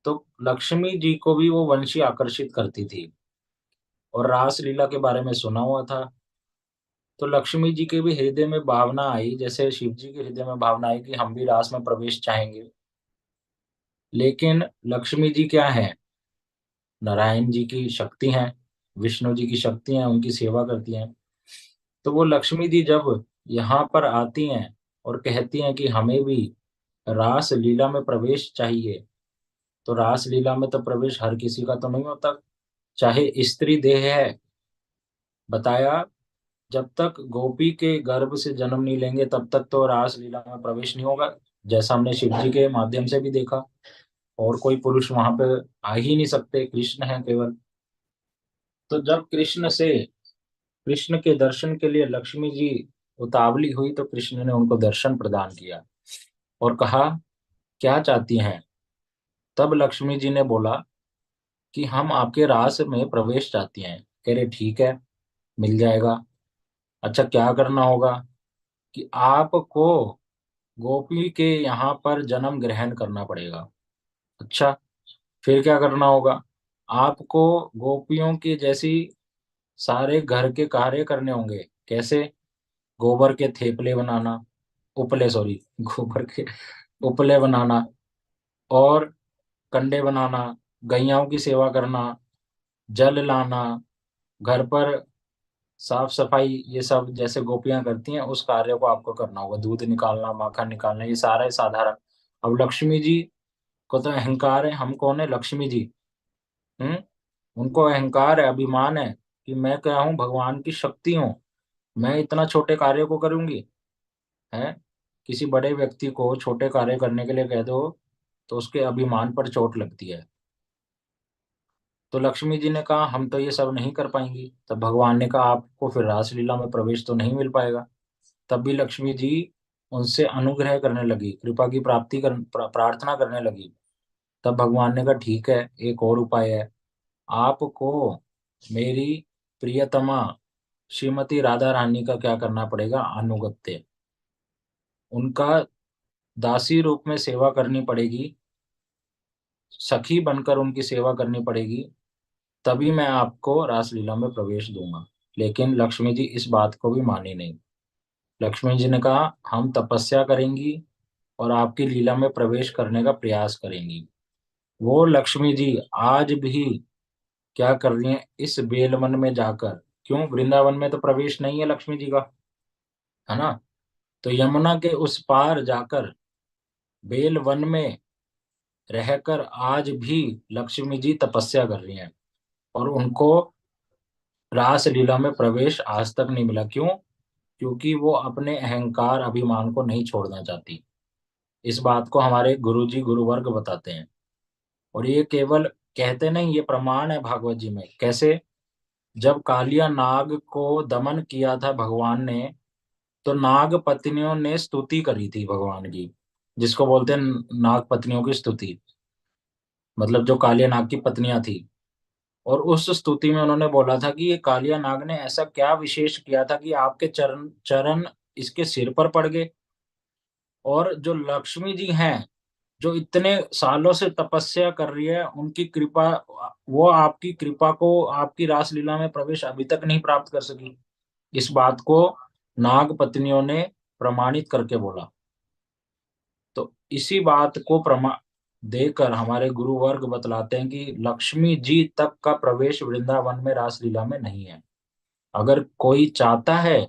तो लक्ष्मी जी को भी वो वंशी आकर्षित करती थी, और रास लीला के बारे में सुना हुआ था। तो लक्ष्मी जी के भी हृदय में भावना आई, जैसे शिव जी के हृदय में भावना आई कि हम भी रास में प्रवेश चाहेंगे। लेकिन लक्ष्मी जी क्या है? नारायण जी की शक्ति हैं, विष्णु जी की शक्ति हैं, उनकी सेवा करती हैं। तो वो लक्ष्मी जी जब यहाँ पर आती हैं और कहती हैं कि हमें भी रास लीला में प्रवेश चाहिए, तो रास लीला में तो प्रवेश हर किसी का तो नहीं होता। चाहे स्त्री देह है, बताया, जब तक गोपी के गर्भ से जन्म नहीं लेंगे तब तक तो रास लीला में प्रवेश नहीं होगा। जैसा हमने शिव जी के माध्यम से भी देखा, और कोई पुरुष वहां पे आ ही नहीं सकते, कृष्ण है केवल। तो जब कृष्ण के दर्शन के लिए लक्ष्मी जी उतावली हुई, तो कृष्ण ने उनको दर्शन प्रदान किया और कहा, क्या चाहती हैं? तब लक्ष्मी जी ने बोला कि हम आपके रास में प्रवेश चाहती हैं। कह रहे ठीक है, मिल जाएगा। अच्छा, क्या करना होगा? कि आपको गोपी के यहाँ पर जन्म ग्रहण करना पड़ेगा। अच्छा, फिर क्या करना होगा? आपको गोपियों की जैसी सारे घर के कार्य करने होंगे। कैसे? गोबर के थेपले बनाना, उपले, सॉरी, गोबर के उपले बनाना, और कंडे बनाना, गैयाओं की सेवा करना, जल लाना, घर पर साफ सफाई, ये सब जैसे गोपियां करती हैं उस कार्य को आपको करना होगा। दूध निकालना, माखन निकालना, ये सारा है साधारण। अब लक्ष्मी जी को तो अहंकार है, हम कौन है? लक्ष्मी जी। हम्म उनको अहंकार है, अभिमान है कि मैं क्या हूँ? भगवान की शक्ति हूँ, मैं इतना छोटे कार्य को करूंगी। है, किसी बड़े व्यक्ति को छोटे कार्य करने के लिए कह दो तो उसके अभिमान पर चोट लगती है। तो लक्ष्मी जी ने कहा हम तो ये सब नहीं कर पाएंगी। तब भगवान ने कहा आपको फिर रासलीला में प्रवेश तो नहीं मिल पाएगा। तब भी लक्ष्मी जी उनसे अनुग्रह करने लगी, कृपा की प्रार्थना करने लगी। तब भगवान ने कहा ठीक है, एक और उपाय है। आपको मेरी प्रियतमा श्रीमती राधा रानी का क्या करना पड़ेगा, अनुगत्य, उनका दासी रूप में सेवा करनी पड़ेगी, सखी बनकर उनकी सेवा करनी पड़ेगी, तभी मैं आपको रासलीला में प्रवेश दूंगा। लेकिन लक्ष्मी जी इस बात को भी मानी नहीं। लक्ष्मी जी ने कहा हम तपस्या करेंगी और आपकी लीला में प्रवेश करने का प्रयास करेंगी। वो लक्ष्मी जी आज भी क्या कर रही हैं, इस बेलवन में जाकर, क्यों, वृंदावन में तो प्रवेश नहीं है लक्ष्मी जी का, है ना, तो यमुना के उस पार जाकर बेल वन में रहकर आज भी लक्ष्मी जी तपस्या कर रही हैं और उनको रास लीला में प्रवेश आज तक नहीं मिला। क्यों? क्योंकि वो अपने अहंकार अभिमान को नहीं छोड़ना चाहती। इस बात को हमारे गुरुजी गुरुवर्ग बताते हैं और ये केवल कहते नहीं, ये प्रमाण है भागवत जी में। कैसे? जब कालिया नाग को दमन किया था भगवान ने, तो नाग पत्नियों ने स्तुति करी थी भगवान की, जिसको बोलते हैं नाग पत्नियों की स्तुति, मतलब जो कालिया नाग की पत्नियां थी। और उस स्तुति में उन्होंने बोला था कि ये कालिया नाग ने ऐसा क्या विशेष किया था कि आपके चरण चरण इसके सिर पर पड़ गए। और जो लक्ष्मी जी हैं, जो इतने सालों से तपस्या कर रही है, उनकी कृपा, वो आपकी कृपा को, आपकी रासलीला में प्रवेश अभी तक नहीं प्राप्त कर सकी। इस बात को नाग पत्नियों ने प्रमाणित करके बोला। तो इसी बात को प्रमा देकर हमारे गुरु वर्ग बतलाते हैं कि लक्ष्मी जी तक का प्रवेश वृंदावन में रासलीला में नहीं है। अगर कोई चाहता है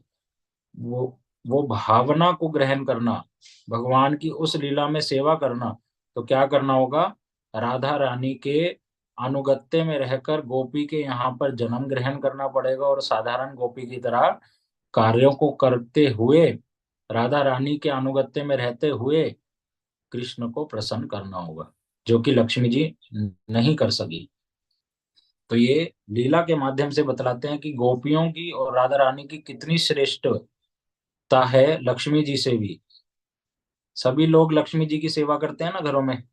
वो भावना को ग्रहण करना, भगवान की उस लीला में सेवा करना, तो क्या करना होगा, राधा रानी के अनुगत्य में रहकर गोपी के यहाँ पर जन्म ग्रहण करना पड़ेगा और साधारण गोपी की तरह कार्यों को करते हुए, राधा रानी के अनुगत्य में रहते हुए कृष्ण को प्रसन्न करना होगा, जो कि लक्ष्मी जी नहीं कर सकी। तो ये लीला के माध्यम से बतलाते हैं कि गोपियों की और राधा रानी की कितनी श्रेष्ठता है लक्ष्मी जी से भी। सभी लोग लक्ष्मी जी की सेवा करते हैं ना घरों में,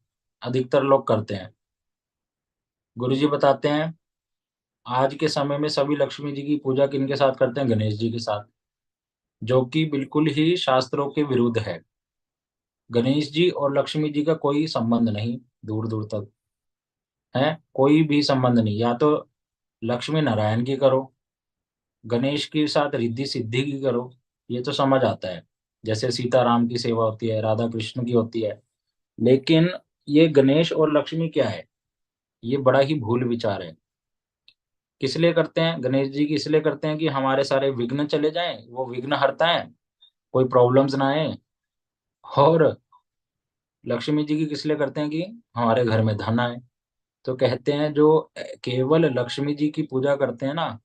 अधिकतर लोग करते हैं। गुरु जी बताते हैं आज के समय में सभी लक्ष्मी जी की पूजा किनके साथ करते हैं, गणेश जी के साथ, जो कि बिल्कुल ही शास्त्रों के विरुद्ध है। गणेश जी और लक्ष्मी जी का कोई संबंध नहीं, दूर दूर तक है कोई भी संबंध नहीं। या तो लक्ष्मी नारायण की करो, गणेश के साथ रिद्धि सिद्धि की करो, ये तो समझ आता है, जैसे सीताराम की सेवा होती है, राधा कृष्ण की होती है। लेकिन ये गणेश और लक्ष्मी क्या है, ये बड़ा ही भूल विचार है। किस लिए करते हैं गणेश जी की? इसलिए करते हैं कि हमारे सारे विघ्न चले जाएं, वो विघ्न हरता है, कोई प्रॉब्लम्स ना आए। और लक्ष्मी जी की किस लिए करते हैं? कि हमारे घर में धन आए। तो कहते हैं जो केवल लक्ष्मी जी की पूजा करते हैं ना,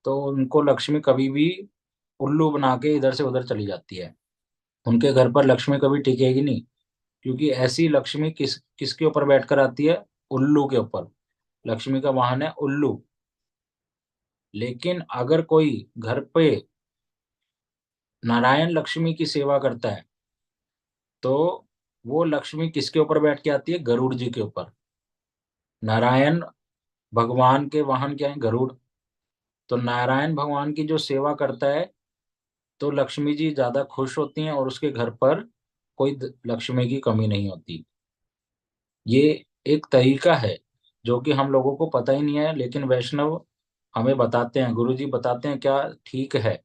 तो उनको लक्ष्मी कभी भी उल्लू बना के इधर से उधर चली जाती है। उनके घर पर लक्ष्मी कभी टिकेगी नहीं, क्योंकि ऐसी लक्ष्मी किसके ऊपर बैठकर आती है? उल्लू के ऊपर। लक्ष्मी का वाहन है उल्लू। लेकिन अगर कोई घर पे नारायण लक्ष्मी की सेवा करता है, तो वो लक्ष्मी किसके ऊपर बैठ के आती है? गरुड़ जी के ऊपर। नारायण भगवान के वाहन क्या है? गरुड़। तो नारायण भगवान की जो सेवा करता है, तो लक्ष्मी जी ज्यादा खुश होती हैं और उसके घर पर कोई लक्ष्मी की कमी नहीं होती। ये एक तरीका है जो कि हम लोगों को पता ही नहीं है, लेकिन वैष्णव हमें बताते हैं, गुरु जी बताते हैं, क्या ठीक है।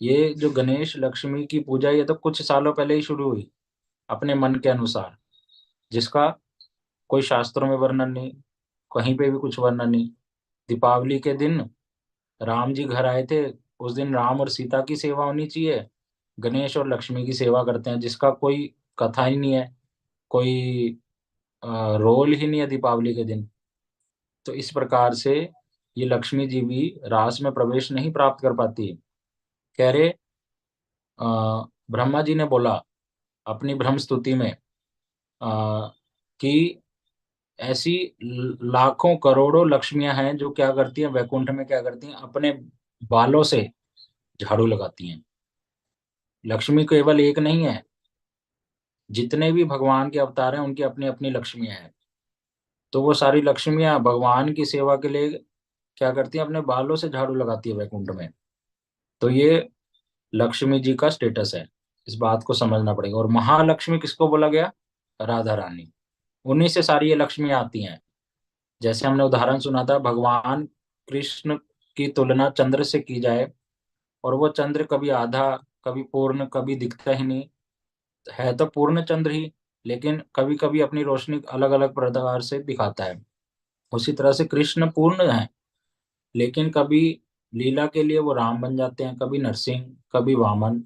ये जो गणेश लक्ष्मी की पूजा, ये तो कुछ सालों पहले ही शुरू हुई अपने मन के अनुसार, जिसका कोई शास्त्रों में वर्णन नहीं, कहीं पे भी कुछ वर्णन नहीं। दीपावली के दिन राम जी घर आए थे, उस दिन राम और सीता की सेवा होनी चाहिए, गणेश और लक्ष्मी की सेवा करते हैं, जिसका कोई कथा ही नहीं है, कोई रोल ही नहीं है दीपावली के दिन। तो इस प्रकार से ये लक्ष्मी जी भी रास में प्रवेश नहीं प्राप्त कर पाती। कह रहे ब्रह्मा जी ने बोला अपनी ब्रह्म स्तुति में कि ऐसी लाखों करोड़ों लक्ष्मियां हैं जो क्या करती हैं, वैकुंठ में क्या करती हैं, अपने बालों से झाड़ू लगाती हैं। लक्ष्मी केवल एक नहीं है, जितने भी भगवान के अवतार हैं उनकी अपनी अपनी लक्ष्मियां हैं। तो वो सारी लक्ष्मियां भगवान की सेवा के लिए क्या करती हैं, अपने बालों से झाड़ू लगाती है वैकुंठ में। तो ये लक्ष्मी जी का स्टेटस है, इस बात को समझना पड़ेगा। और महालक्ष्मी किसको बोला गया? राधा रानी। उन्हीं से सारी ये लक्ष्मियां आती हैं। जैसे हमने उदाहरण सुना था, भगवान कृष्ण की तुलना चंद्र से की जाए, और वो चंद्र कभी आधा, कभी पूर्ण, कभी दिखता ही नहीं, है तो पूर्ण चंद्र ही, लेकिन कभी कभी अपनी रोशनी अलग अलग प्रकार से दिखाता है। उसी तरह से कृष्ण पूर्ण है, लेकिन कभी लीला के लिए वो राम बन जाते हैं, कभी नरसिंह, कभी वामन।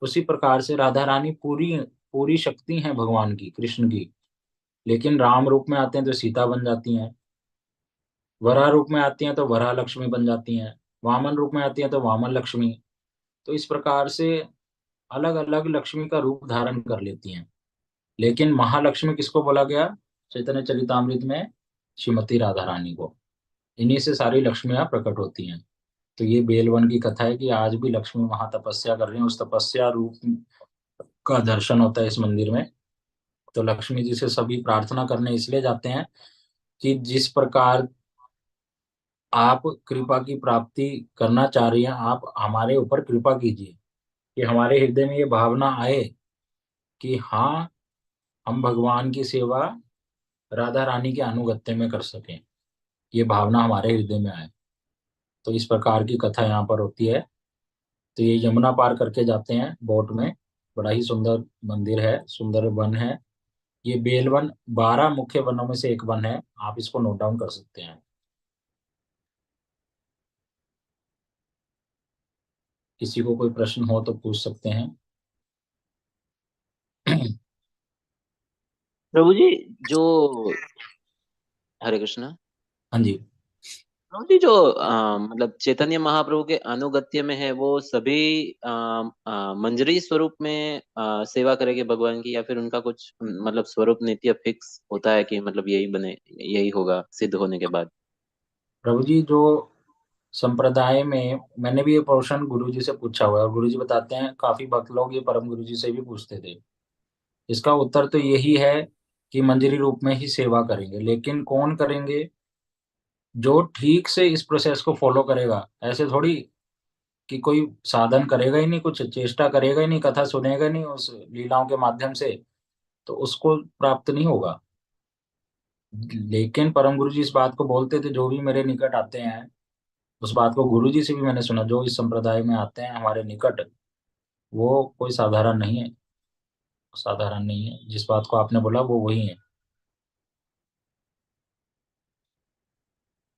उसी प्रकार से राधा रानी पूरी पूरी शक्ति है भगवान की, कृष्ण की, लेकिन राम रूप में आते हैं तो सीता बन जाती हैं, वराह रूप में आती हैं तो वराह लक्ष्मी बन जाती हैं, वामन रूप में आती हैं तो वामन लक्ष्मी। तो इस प्रकार से अलग अलग लक्ष्मी का रूप धारण कर लेती हैं। लेकिन महालक्ष्मी किसको बोला गया चैतन्य चरितामृत में? श्रीमती राधा रानी को। इन्हीं से सारी लक्ष्मियां प्रकट होती हैं। तो ये बेलवन की कथा है कि आज भी लक्ष्मी वहां तपस्या कर रही हैं, उस तपस्या रूप का दर्शन होता है इस मंदिर में। तो लक्ष्मी जी से सभी प्रार्थना करने इसलिए जाते हैं कि जिस प्रकार आप कृपा की प्राप्ति करना चाह रही हैं, आप हमारे ऊपर कृपा कीजिए कि हमारे हृदय में ये भावना आए कि हाँ, हम भगवान की सेवा राधा रानी के अनुगत्य में कर सकें, ये भावना हमारे हृदय में आए। तो इस प्रकार की कथा यहाँ पर होती है। तो ये यमुना पार करके जाते हैं बोट में। बड़ा ही सुंदर मंदिर है, सुंदर वन है। ये बेलवन 12 मुख्य वनों में से एक वन है, आप इसको नोट डाउन कर सकते हैं। किसी को कोई प्रश्न हो तो पूछ सकते हैं। प्रभु जी, जो हरे कृष्णा, हाँ जी। प्रभु जी जो मतलब चैतन्य महाप्रभु के अनुगत्य में है, वो सभी मंजरी स्वरूप में सेवा करेंगे भगवान की, या फिर उनका कुछ मतलब स्वरूप नित्य फिक्स होता है कि मतलब यही बने, यही होगा सिद्ध होने के बाद? प्रभु जी, जो संप्रदाय में, मैंने भी ये प्रश्न गुरु जी से पूछा हुआ है और गुरु जी बताते हैं, काफी भक्त लोग ये परम गुरु जी से भी पूछते थे। इसका उत्तर तो यही है कि मंजरी रूप में ही सेवा करेंगे। लेकिन कौन करेंगे? जो ठीक से इस प्रोसेस को फॉलो करेगा। ऐसे थोड़ी कि कोई साधन करेगा ही नहीं, कुछ चेष्टा करेगा ही नहीं, कथा सुनेगा नहीं उस लीलाओं के माध्यम से, तो उसको प्राप्त नहीं होगा। लेकिन परम गुरु जी इस बात को बोलते थे, जो भी मेरे निकट आते हैं, उस बात को गुरु जी से भी मैंने सुना, जो इस संप्रदाय में आते हैं हमारे निकट, वो कोई साधारण नहीं है, साधारण नहीं है। जिस बात को आपने बोला वो वही है।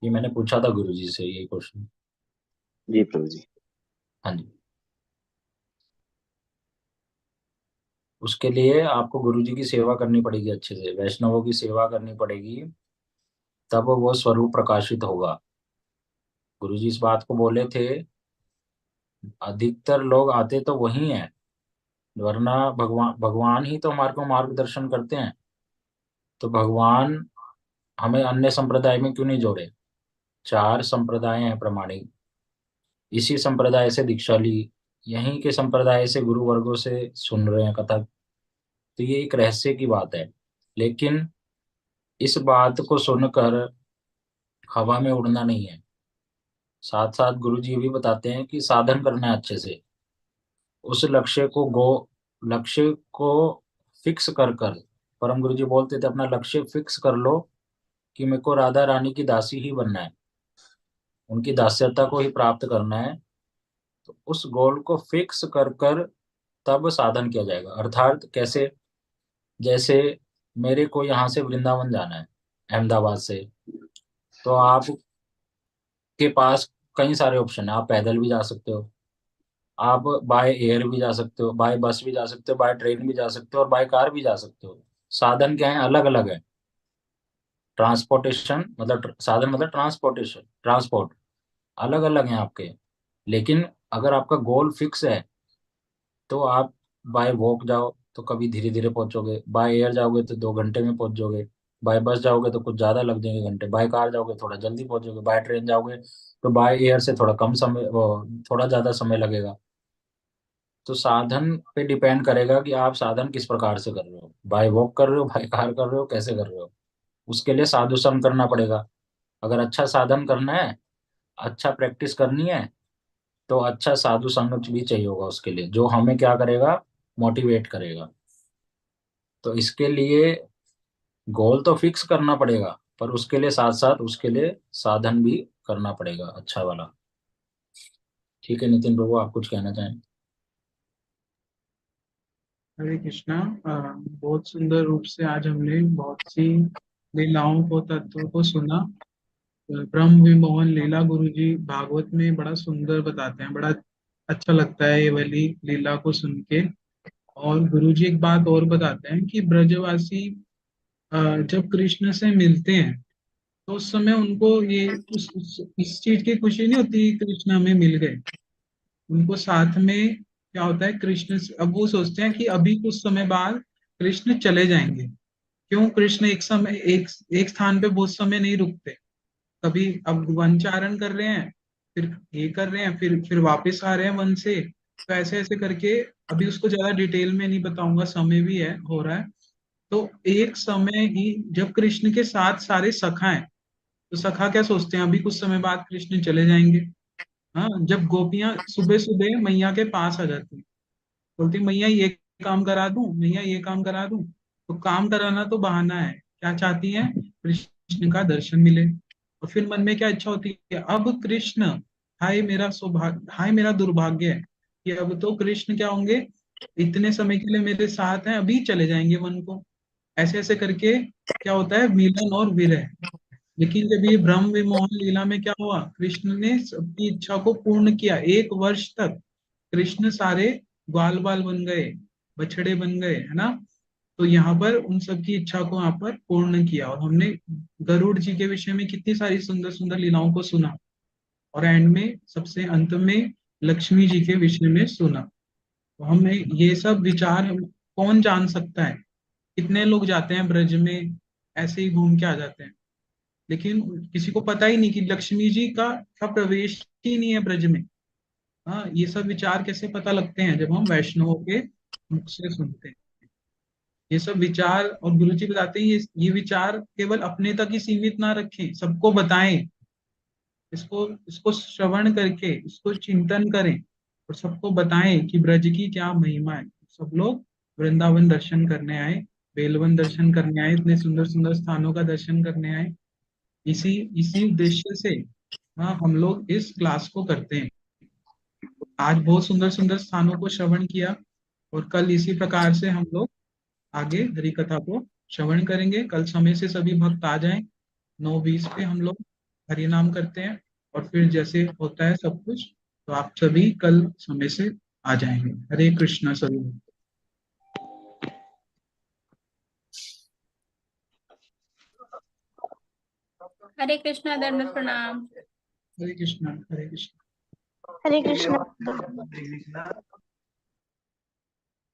ये मैंने पूछा था गुरु जी से ये क्वेश्चन। जी प्रभु जी। हाँ जी। उसके लिए आपको गुरु जी की सेवा करनी पड़ेगी, अच्छे से वैष्णवों की सेवा करनी पड़ेगी, तब वो स्वरूप प्रकाशित होगा। गुरु जी इस बात को बोले थे। अधिकतर लोग आते तो वही हैं, वरना भगवान भगवान ही तो हमारे को मार्गदर्शन करते हैं। तो भगवान हमें अन्य संप्रदाय में क्यों नहीं जोड़े? 4 संप्रदाय हैं प्रमाणिक, इसी संप्रदाय से दीक्षा ली, यहीं के संप्रदाय से गुरु वर्गों से सुन रहे हैं कथा। तो ये एक रहस्य की बात है। लेकिन इस बात को सुनकर हवा में उड़ना नहीं है। साथ साथ गुरु जी भी बताते हैं कि साधन करना है अच्छे से, उस लक्ष्य को फिक्स कर कर। परम गुरु जी बोलते थे, अपना लक्ष्य फिक्स कर लो कि मेरे को राधा रानी की दासी ही बनना है, उनकी दास्यता को ही प्राप्त करना है। तो उस गोल को फिक्स कर कर तब साधन किया जाएगा। अर्थात कैसे? जैसे मेरे को यहाँ से वृंदावन जाना है अहमदाबाद से, तो आपके पास कई सारे ऑप्शन है। आप पैदल भी जा सकते हो, आप बाय एयर भी जा सकते हो, बाय बस भी जा सकते हो, बाय ट्रेन भी जा सकते हो, और बाय कार भी जा सकते हो। साधन क्या है? अलग अलग है। ट्रांसपोर्टेशन मतलब साधन मतलब ट्रांसपोर्टेशन, ट्रांसपोर्ट अलग अलग हैं आपके। लेकिन अगर आपका गोल फिक्स है तो आप बाय वॉक जाओ तो कभी धीरे धीरे पहुंचोगे, बाय एयर जाओगे तो 2 घंटे में पहुंच जाओगे, बाय बस जाओगे तो कुछ ज्यादा लग जाएंगे घंटे, बाय कार जाओगे थोड़ा जल्दी पहुंचोगे, बाय ट्रेन जाओगे तो बाय एयर से थोड़ा कम समय, थोड़ा ज्यादा समय लगेगा। तो साधन पे डिपेंड करेगा कि आप साधन किस प्रकार से कर रहे हो, बाय वॉक कर रहे हो, बाय कार कर रहे हो, कैसे कर रहे हो। उसके लिए साधु संग करना पड़ेगा। अगर अच्छा साधन करना है, अच्छा प्रैक्टिस करनी है, तो अच्छा साधु संग भी चाहिए होगा उसके लिए, जो हमें क्या करेगा, मोटिवेट करेगा। तो इसके लिए गोल तो फिक्स करना पड़ेगा, पर उसके लिए साथ साथ उसके लिए साधन भी करना पड़ेगा अच्छा वाला। ठीक है नितिन प्रभु, आप कुछ कहना चाहें? हरे कृष्णा। बहुत सुंदर रूप से आज हमने बहुत सी लीलाओं को, तत्वों को सुना। ब्रह्म विमोहन लीला गुरु जी भागवत में बड़ा सुंदर बताते हैं, बड़ा अच्छा लगता है ये वाली लीला को सुन के। और गुरु जी एक बात और बताते हैं कि ब्रजवासी जब कृष्ण से मिलते हैं तो उस समय उनको ये इस चीज की खुशी नहीं होती कि कृष्ण हमें मिल गए। उनको साथ में क्या होता है, कृष्ण अब वो सोचते हैं कि अभी कुछ समय बाद कृष्ण चले जाएंगे। क्यों? कृष्ण एक समय एक स्थान पे बहुत समय नहीं रुकते। कभी अब वनचारण कर रहे हैं, फिर ये कर रहे हैं, फिर वापस आ रहे हैं वन से। तो ऐसे ऐसे करके, अभी उसको ज्यादा डिटेल में नहीं बताऊंगा, समय भी है हो रहा है। तो एक समय ही जब कृष्ण के साथ सारे सखा हैं, तो सखा क्या सोचते हैं, अभी कुछ समय बाद कृष्ण चले जाएंगे। हाँ, जब गोपियां सुबह सुबह मैया के पास आ जाती हैं, बोलती मैया ये काम करा दूं, मैया ये काम करा दूं। तो काम कराना तो बहाना है, क्या चाहती हैं, कृष्ण का दर्शन मिले। और फिर मन में क्या इच्छा होती है, अब कृष्ण, हाय मेरा सौभाग्य, हाय मेरा दुर्भाग्य है कि अब तो कृष्ण क्या होंगे, इतने समय के लिए मेरे साथ हैं, अभी चले जाएंगे वन को। ऐसे ऐसे करके क्या होता है, मिलन और विरह। लेकिन जब ये ब्रह्म विमोहन लीला में क्या हुआ, कृष्ण ने सबकी इच्छा को पूर्ण किया। एक वर्ष तक कृष्ण सारे ग्वाल बाल बन गए, बछड़े बन गए, है ना। तो यहाँ पर उन सबकी इच्छा को यहाँ पर पूर्ण किया। और हमने गरुड़ जी के विषय में कितनी सारी सुंदर सुंदर लीलाओं को सुना, और एंड में सबसे अंत में लक्ष्मी जी के विषय में सुना। तो हमें ये सब विचार कौन जान सकता है। कितने लोग जाते हैं ब्रज में, ऐसे ही घूम के आ जाते हैं, लेकिन किसी को पता ही नहीं कि लक्ष्मी जी का प्रवेश ही नहीं है ब्रज में। हाँ, ये सब विचार कैसे पता लगते हैं, जब हम वैष्णवों के मुख से सुनते हैं ये सब विचार। और गुरु जी बताते हैं ये विचार केवल अपने तक ही सीमित ना रखें, सबको बताएं। इसको इसको श्रवण करके इसको चिंतन करें, और सबको बताएं कि ब्रज की क्या महिमा है। सब लोग वृंदावन दर्शन करने आए, बेलवन दर्शन करने आए, इतने सुंदर सुंदर स्थानों का दर्शन करने आए। इसी इसी उद्देश्य से हाँ, हम लोग इस क्लास को करते हैं। आज बहुत सुंदर सुंदर स्थानों को श्रवण किया, और कल इसी प्रकार से हम लोग आगे हरि कथा को श्रवण करेंगे। कल समय से सभी भक्त आ जाएं, 9:20 पे हम लोग हरि नाम करते हैं। और फिर जैसे होता है सब कुछ, तो आप सभी कल समय से आ जाएंगे। हरे कृष्णा सभी। हरे कृष्णा, दंड प्रणाम। हरे कृष्णा, हरे कृष्णा। हरे कृष्ण। हरे कृष्णा।